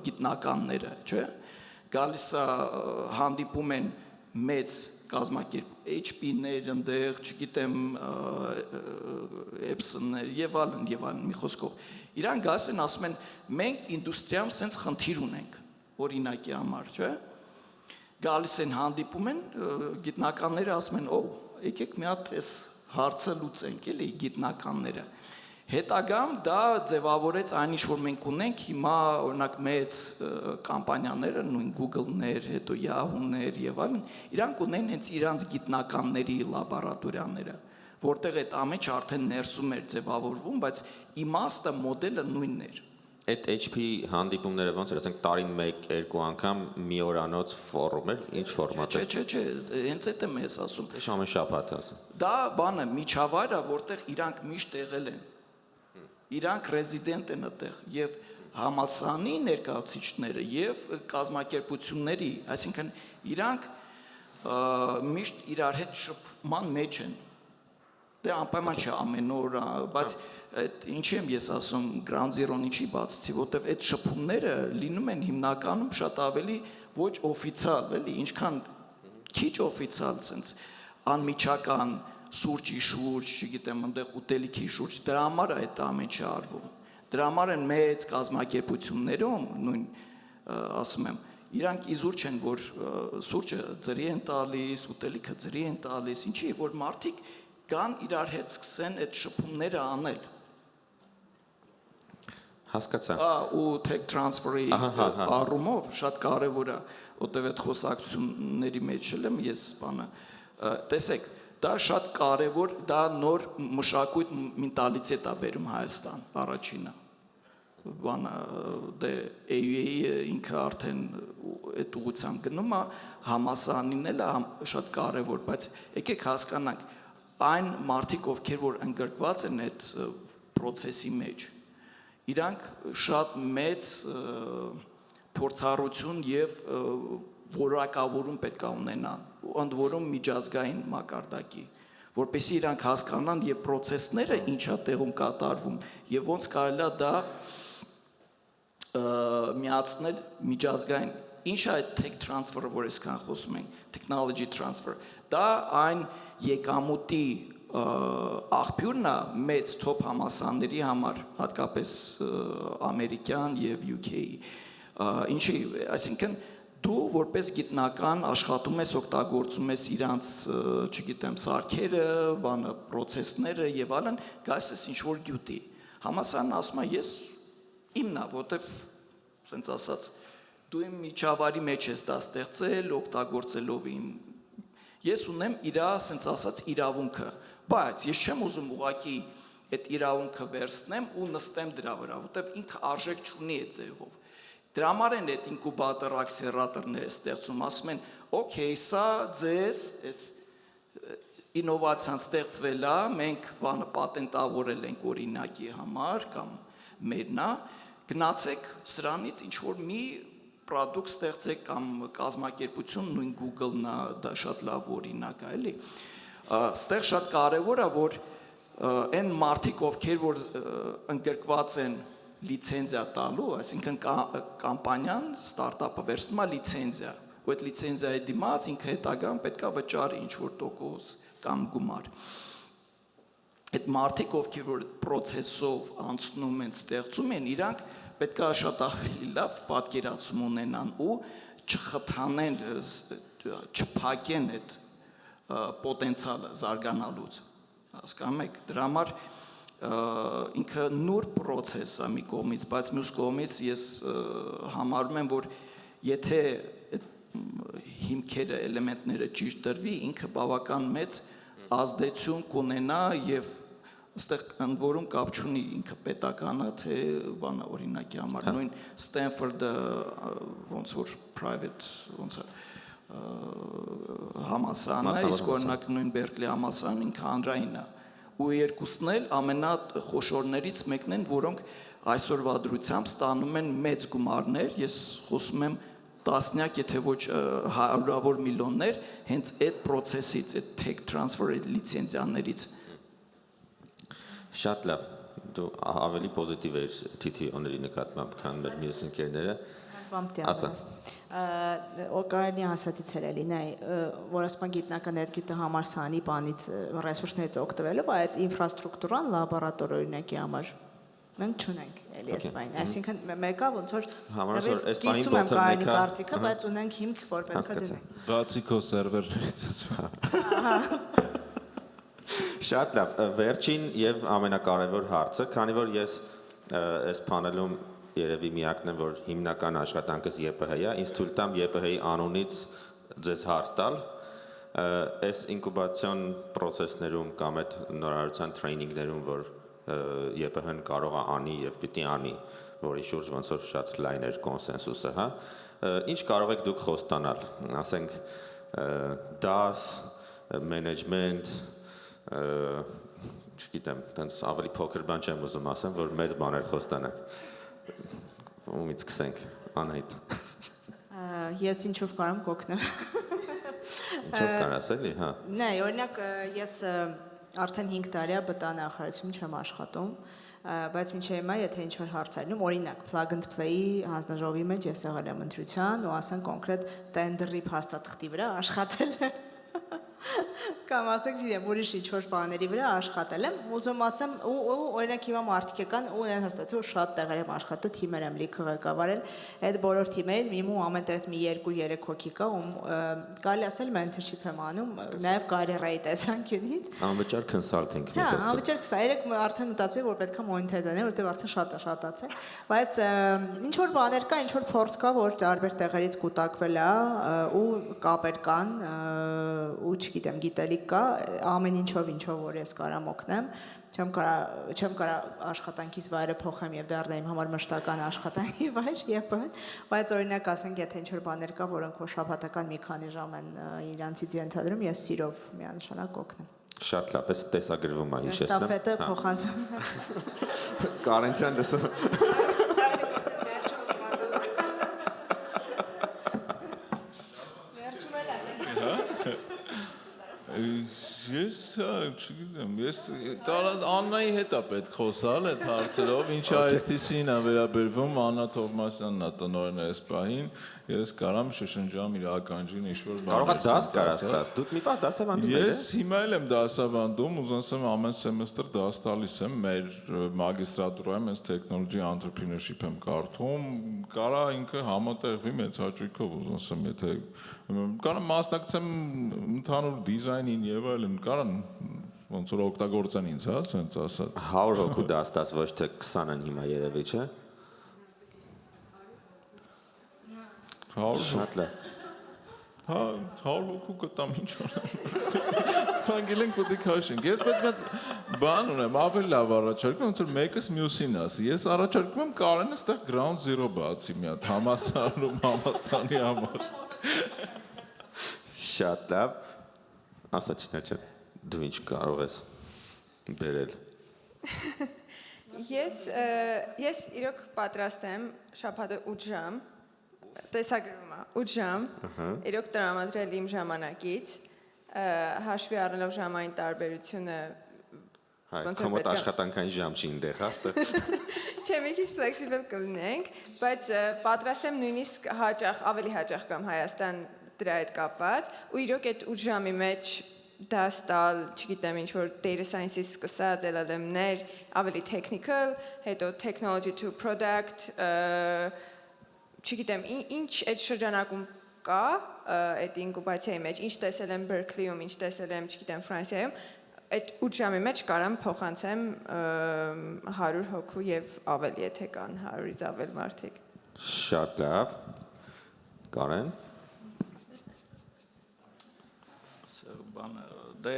գիտնականները, չէ՞, գալիս է հանդիպում են մեծ կազմակերպ HP-ներ ընդեղ, չգիտեմ, Epson-ներ եւ այլն, մի խոսքով։ Իրան գալիս են ասում են մենք ինդուստրիայում sense խնդիր ունենք, օրինակի համար, չէ՞։ Գալիս են հանդիպում են գիտնականները ասում են, եկեք մի հատ այս հարցը լուծենք, էլի գիտնականները։ Հետագամ դա ձևավորեց այն ինչ որ մենք ունենք հիմա օրինակ մեծ կամպանիաները նույն Google-ներ, հետո Yahoo-ներ եւ այլն, իրանք ունեն հենց իրանց գիտնականների լաբորատորիաները, որտեղ այդ ամենը արդեն ներսում էր ձևավորվում, բայց իմաստը մոդելը նույնն էր։ Այդ HP հանդիպումները ոնց էր, ասենք տարին 1-2 անգամ մի օրանոց ֆորում էր, ինչ ֆորմատ էր։ Չէ, հենց այդ եմ ես ասում։ Ինչ ամեն շաբաթ ասում։ Դա բանը միջավայր է, որտեղ իրանք միշտ եղել են։ Իրանք ռեզիդենտ են այդտեղ եւ համալսարանի ներկայացուցիչները եւ կազմակերպությունների, այսինքն իրանք միշտ իրար հետ շփման մեջ են։ Դե անպայման չէ ամեն օր, բայց այդ ինչի եմ ես ասում ground zero-ն ինչի բացեցի, որտեվ այդ շփումները լինում են հիմնականում շատ ավելի ոչ օֆիցիալ, էլի, ինչքան քիչ օֆիցիալ sense անմիջական սուրճի շուրջ, չգիտեմ, այնտեղ ուտելիքի շուրջ, դրա համար է այդ ամենը արվում։ Դրա համար են մեծ կազմակերպություններում, նույն ասում եմ, իրանք իզուր չեն, որ սուրճը ձրի են տալիս, ուտելիքը ձրի են տալիս, ինչի, որ մարդիկ կան իրար հետ սկսեն այդ շփումները անել։ Հասկացա։ Ու tech transfer-ի առումով շատ կարևոր է, որտեղ այդ խոսակցությունների մեջ եմ ես բանը, տեսեք, դա շատ կարևոր, դա նոր մշակույթ մենտալիտետ է բերում Հայաստան, առաջինը։ Բանը դե AUA-ը ինքը արդեն այդ ուղղությամբ գնում է, համալսարանին էլ է շատ կարևոր, բայց եկեք հասկանանք, այն մարդիկ, ովքեր որ ընդգրկված են այդ process-ի մեջ, իրանք շատ մեծ փորձառություն եւ որակավորում պետք է ունենան, ընդ որում միջազգային մակարդակի, որպեսզի իրանք հասկանան եւ process-ները ինչա տեղում կատարվում եւ ոնց կարելի է դա միացնել միջազգային, ինչ է այդ tech transfer-ը, որ այսքան խոսում ենք, technology transfer, դա այն եկամուտի աղբյուրն է մեծ top համալսարանների համար, հատկապես ամերիկյան եւ UK-ի, ինչի, այսինքն դու որպես գիտնական աշխատում ես, օգտագործում ես իրանց, չգիտեմ, սարքերը, բանը, process-ները եւ այլն, գալիս ես ինչ որ գյուտի։ Համալսարանն ասում է, ես իմն է, որտեվ ասենց ասած, դու իմ միջավայրի մեջ ես դա ստեղծել, օգտագործելով իմ։ Ես ունեմ իր, ասենց ասած, իրավունքը, բայց ես չեմ ուզում ուղղակի այդ իրավունքը վերցնեմ ու նստեմ դրա վրա, որտեվ ինքը արժեք չունի այդ ձևով։ Դրա համար են այդ ինկուբատոր ակսելերատորները ստեղծում, ասում են, օքեյ, սա ձեզ այս ինովացիան ստեղծվել է, մենք բանը պատենտավորել ենք օրինակի համար կամ մերնա, գնացեք սրանից ինչ որ մի product ստեղծեք կամ կազմակերպություն, նույն Google-ն է, դա շատ լավ օրինակ է, էլի։ Ստեղ շատ կարևոր է, որ այն մարդիկ, ովքեր որ ընդգրկված են լիցենզիա տալու, այսինքն կամպանիան, ստարտափը վերցնում է լիցենզիա, ու այդ լիցենզիայի դիմաց ինքը հետագան պետքա վճարի ինչ-որ տոկոս կամ գումար։ Այդ մարդիկ, ովքեր որ process-ով անցնում են, ստեղծում են, իրանք պետքա շատ ավելի լավ պատկերացում ունենան ու չխթանեն, չփակեն այդ պոտենցիալը զարգանալուց։ Հասկանում եք, դրա համար ինքը նոր process է մի կողմից, բայց մյուս կողմից ես համարում եմ, որ եթե հիմքերը, էլեմենտները ճիշտ դրվի, ինքը բավական մեծ ազդեցություն կունենա եւ Այստեղ ընդ որում կապ չունի ինքը պետականը, թե բանա օրինակի համար նույն Ստենֆորդը ոնց որ private ոնց է համալսարանն է, իսկ օրինակ նույն Բերկլի համալսարանն ինքը հանրային է։ Ու երկուսն էլ ամենախոշորներից մեկն են, որոնք այսօրվա դրությամբ ստանում են մեծ գումարներ, ես խոսում եմ տասնյակ, եթե ոչ հարյուրավոր միլիոններ, հենց այդ process-ից, այդ tech transfer, այդ լիցենզիաներից։ Շատ լավ, դու ավելի պոզիտիվ ես TTO-ների նկատմամբ, քան մեր մյուս ընկերները։ Ասա։ Օկայանի ասացից էր էլի, որ ասում գիտնական ներգյուտը համալսարանի բանից ռեսուրսներից օգտվելով այդ ինֆրաստրուկտուրան լաբորատոր օրինակի համար մենք չունենք էլի էսպայն, այսինքն մեկը ոնց որ կիսում եմ կայանի կարծիքը, բայց ունենք հիմք, որ պետք է դնենք։ Բացի քո սերվերներից Շատ լավ, վերջին եւ ամենակարևոր հարցը, քանի որ ես այս պանելում երևի միակն եմ, որ հիմնական աշխատանքս ԵՊՀ-ն է, ինձ թույլ տամ ԵՊՀ-ի անունից ձեզ հարց տալ, այս ինկուբացիոն process-ներում կամ այդ նորարարության training-ներում, որ ԵՊՀ-ն կարող է անի եւ պիտի անի, որի շուրջ ոնց որ շատ լայն էր կոնսենսուսը, հա, ինչ կարող եք դուք խոստանալ, ասենք DAS, management, չգիտեմ, տենց ավելի փոքր բան չեմ ուզում ասեմ, որ մեծ բաներ խոստանանք։ Ումից սկսենք, Անահիտ։ Ես ինչով կարամ կօգնեմ։ Ինչով կարաս էլի, հա։ Նայ, օրինակ ես արդեն 5 տարի է բտանախարարություն չեմ աշխատում, բայց մինչև հիմա եթե ինչ որ հարց լինում, օրինակ plug and play-ի հանձնաժողովի մեջ ես եղել եմ ընտրության ու ասենք կոնկրետ տենդերի փաստաթղթի վրա աշխատել եմ։ Կամ ասենք չգիտեմ, ուրիշ ինչ-որ բաների վրա աշխատել եմ, ուզում ասեմ, ու օրինակ հիմա մարդիկ եկան ու են հաստատել, որ շատ տեղեր եմ աշխատել, թիմեր եմ լիքը ղեկավարել, այդ բոլոր թիմերից միմու ամեն տեղից մի 2-3 հոգի կա, ում կարելի ասել mentorship եմ անում, նաև կարիերայի տեսանկյունից։ Անվճար consulting։ Հա, անվճար 23 արդեն մտածում եմ, որ պետք է մոնետիզանել, որտեղ արդեն շատացել, բայց ինչ որ բաներ կա, ինչ որ փորձ կա, որ տարբեր տեղերից կուտակվել է ու կապեր կան ու չգիտեմ, գիտելիք կա, ամեն ինչով որ ես կարամ օգնեմ, չեմ կարա աշխատանքից վայրը փոխեմ եւ դառնամ համար մշտական աշխատանքի վայր ԵՊՀ, բայց օրինակ ասենք, եթե ինչ-որ բաներ կա, որոնք որ շաբաթական մի քանի ժամ են իրանցից ենթադրում, ես սիրով միանշանակ կօգնեմ։ Շատ լավ, այս տեսագրվում է, հիշեցնեմ։ Ստաֆետը փոխանցում։ Կարեն ջան, լսում։ Ես չգիտեմ, ես Աննայի հետ է պետք խոսալ այդ հարցերով, ինչ այստիսին է վերաբերվում, Աննա Թովմասյանն է տնօրենը այս պահին, ես կարամ շշնջամ իր ականջին ինչ-որ բաներ։ Կարող է դաս կարաս տաս, դու մի պահ դասավանդում ես։ Ես հիմա էլ եմ դասավանդում, ուզում եմ ամեն սեմեստր դաս տալիս եմ, մեր մագիստրատուրայում ես technology entrepreneurship եմ կարդում, կարա ինքը համատեղվի մեծ հաճույքով, ուզում եմ, եթե կարամ մասնակցեմ ընդհանուր դիզայնին եւ այլն, կարան ոնց որ օգտագործեն ինձ, հա, ասենց ասած։ 100 հոգու դաստաս ոչ թե 20-ն հիմա երևի, չէ։ 100 Շատ լավ։ Հա, 100 հոգու կտամ ինչ անեմ։ Սպանգել ենք պետք է քաշենք։ Ես բայց մեծ բան ունեմ, ավելի լավ առաջարկում, ոնց որ մեկս մյուսին ասի։ Ես առաջարկում եմ Կարենը այդտեղ ground zero բացի մի հատ համասարանում համաստանի համար։ Շատ լավ։ Ասա չնայած դու ինչ կարող ես բերել։ Ես իրոք պատրաստ եմ շաբաթը 8 ժամ, տեսագրվում է 8 ժամ, իրոք տրամադրել իմ ժամանակից, հաշվի առնելով ժամային տարբերությունը Հայ, մոտ աշխատանքային ժամ չի ինտեղ, հաստը։ Չէ, մի քիչ flexible կլինենք, բայց պատրաստ եմ նույնիսկ ավելի հաճախ կամ Հայաստան դրա հետ կապված, ու իրոք այդ 8 ժամի մեջ դաս տալ, չգիտեմ, ինչ որ data science-ից սկսած LLM-ներ, ավելի technical, հետո technology to product, չգիտեմ, ինչ այդ շրջանակում կա այդ ինկուբացիայի մեջ, ինչ տեսել եմ Berkeley-ում, ինչ տեսել եմ, չգիտեմ, Ֆրանսիայում, այդ 8 ժամի մեջ կարամ փոխանցեմ 100 հոգու եւ ավելի, եթե կան 100-ից ավել մարդիկ։ Շատ լավ։ Կարեն։ բանը դե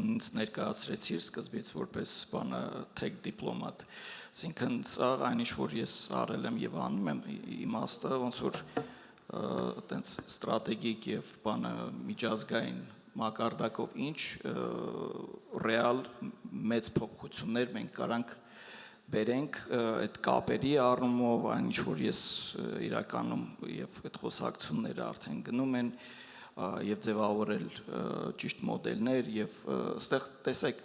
ինձ ներկայացրեցիր սկզբից որպես բանը tech դիպլոմատ, այսինքն սա այն ինչ որ ես արել եմ եւ անում եմ իմաստը ոնց որ այտենց ստրատեգիկ եւ բանը միջազգային մակարդակով ինչ ռեալ մեծ փոփոխություններ մենք կարանք բերենք այդ կապերի առումով այն ինչ որ ես իրականում եւ այդ խոսակցությունները արդեն գնում են եւ ձևավորել ճիշտ մոդելներ եւ այստեղ տեսեք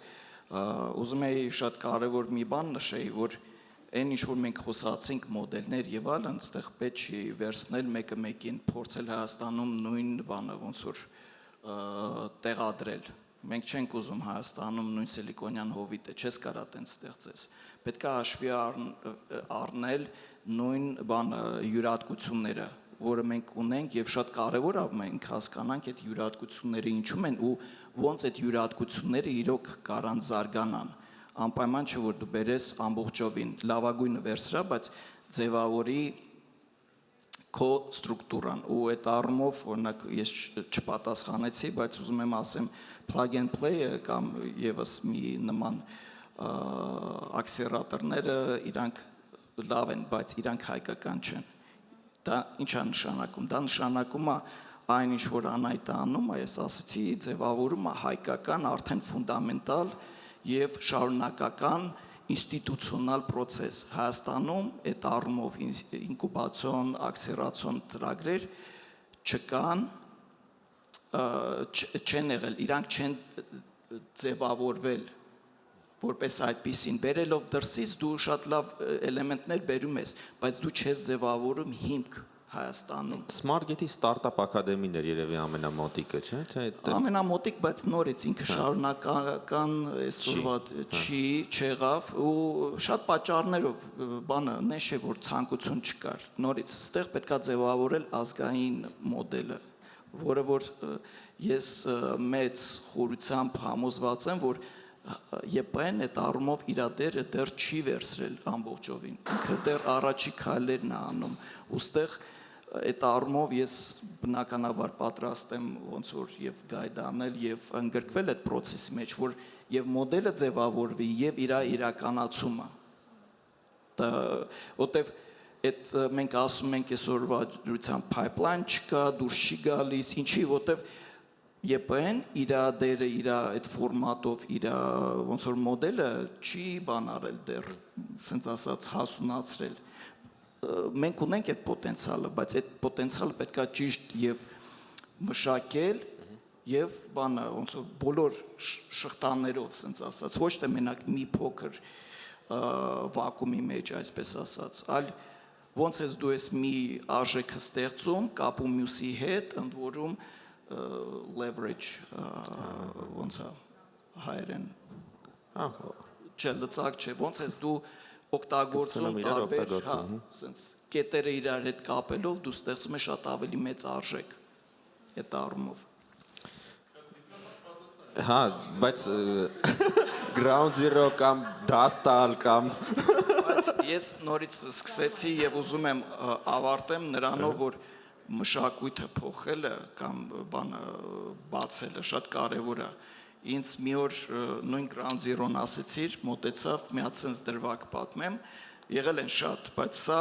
ուզում եի շատ կարեւոր մի բան նշեի որ այն ինչ որ մենք խոսացինք մոդելներ եւ այլն այստեղ պետք չի վերցնել մեկը մեկին փորձել Հայաստանում նույն բանը ոնց որ տեղադրել մենք չենք ուզում Հայաստանում նույն սիլիկոնյան հովիտը չես կարա տենց ստեղծես պետք է հաշվի առնել նույն բանը յուրատկությունները որը մենք ունենք եւ շատ կարեւոր է մենք հասկանանք այդ յուրատկությունները ինչու են ու ոնց այդ յուրատկությունները իրոք կարան զարգանան անպայման չէ որ դու բերես ամբողջովին լավագույնը վերցրա բայց ձևավորի քո ստրուկտուրան ու այդ առումով օրինակ ես չպատասխանեցի բայց ուզում եմ ասեմ plug and play-ը կամ եւս մի նման ակսելերատորները իրանք լավ են բայց իրանք հայկական չեն դա ինչ է նշանակում դա նշանակում է այն ինչ որ անայտը անում է ես ասացի ձևավորում է հայկական արդեն ֆունդամենտալ եւ շարունակական ինստիտուցիոնալ process Հայաստանում այդ առումով ինկուբացիոն ակսելերացիոն ծրագրեր չկան չեն եղել իրանք չեն ձևավորվել որպես այդպեսին բերելով դրսից դու շատ լավ էլեմենտներ բերում ես բայց դու չես ձևավորում հիմք Հայաստանում Smart Gate-ի ստարտափ ակադեմիներ երևի ամենամոտիկը, չէ՞, թե ամենամոտիկ, բայց նորից ինքը շարունակական այսօրվա չեղավ ու շատ պատճառներով բանը նշ է որ ցանկություն չկար նորից այստեղ պետքա ձևավորել ազգային մոդելը որը որ ես մեծ խորությամբ համոզված եմ որ ԵՊ-ն այդ առումով իր դերը դեռ չի վերցրել ամբողջովին ինքը դեռ առաջի քայլերն է անում ուստեղ այդ առումով ես բնականաբար պատրաստ եմ ոնց որ եւ գայդանել եւ ընդգրկվել այդ process-ի մեջ որ եւ մոդելը ձևավորվի եւ իր իրականացումը դա որտեվ այդ մենք ասում ենք այսօրվա դրության pipeline չկա դուրս չի գալիս ինչի որտեվ ԵՊ-ն իր դերը իր այդ ֆորմատով իր ոնց որ մոդելը չի բան արել դեռ ասենց ասած հասունացրել մենք ունենք այդ պոտենցիալը բայց այդ պոտենցիալը պետքա ճիշտ եւ մշակել եւ բանը ոնց որ բոլոր շղթաներով ասենց ասած ոչ թե մենակ մի փոքր վակուումի մեջ այսպես ասած այլ ոնց ես դու ես մի արժեքը ստեղծում կապում մյուսի հետ ընդ որում leverage ոնց է հայերեն չէ լծակ չէ ոնց ես դու օգտագործում տարբեր ասենց կետերը իրար հետ կապելով դու ստեղծում ես շատ ավելի մեծ արժեք այդ առումով հա բայց ground zero կամ դաստալ կամ բայց ես նորից սկսեցի եւ ուզում եմ ավարտեմ նրանով որ մշակույթը փոխելը կամ բանը բացելը շատ կարևոր է ինձ մի օր նույն ground zero-ն ասեցիր մոտեցավ մի հատ sense դրվակ պատմեմ եղել են շատ բայց սա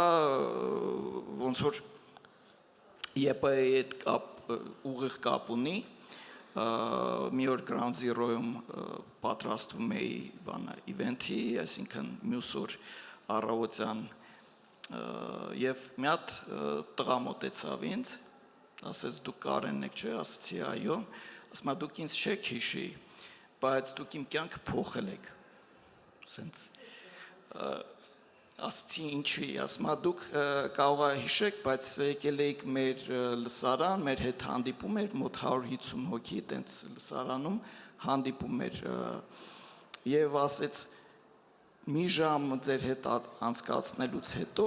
ոնց որ ԵՊ-ի հետ կապ ուղիղ կապ ունի մի օր ground zero-ում պատրաստվում էի բանը event-ի այսինքն մյուս օր առավոտյան եւ մի հատ տղա մոտեցավ ինձ ասեց դուք Կարենն եք չէ ասեցի այո ասма դուք ինձ չեք հիշի բայց դուք իմ կյանքը փոխել եք ասենց ասեցի ինչի ասма դուք կարող է հիշեք բայց եկել եք մեր լսարան մեր հետ հանդիպում էր մոտ 150 հոգի տենց լսարանում հանդիպում էր եւ ասեց մի ժամ ձեր հետ անցկացնելուց հետո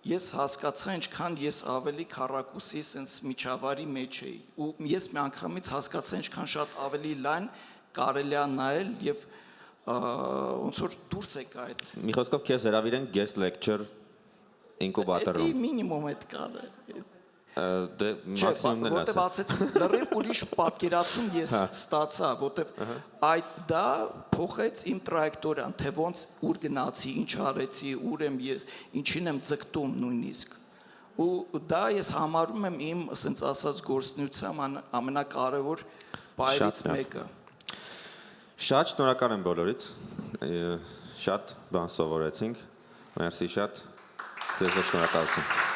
ես հասկացա ինչքան ես ավելի քառակուսի sense միջավարի մեջ էի ու ես մի անգամից հասկացա ինչքան շատ ավելի լայն կարելի է նայել եւ ոնց որ դուրս եկա այդ մի խոսքով քեզ հրավիրեն guest lecture ինկուբատորում Դա մինիմում այդ կար Դե մաքսիմումն որտեվ ասեց լրիվ ուրիշ պատկերացում ես ստացա, որտեվ այդ դա փոխեց իմ տրայեկտորիան, թե ոնց ուր գնացի, ինչ արեցի, ուր եմ ես, ինչին եմ ձգտում նույնիսկ։ Ու դա ես համարում եմ իմ, ասենց ասած, գործունեության ամենակարևոր բայրից մեկը։ Շատ շնորհակալ եմ բոլորից։ Շատ բան սովորեցինք։ Մերսի շատ։ Ձեզ շնորհակալություն։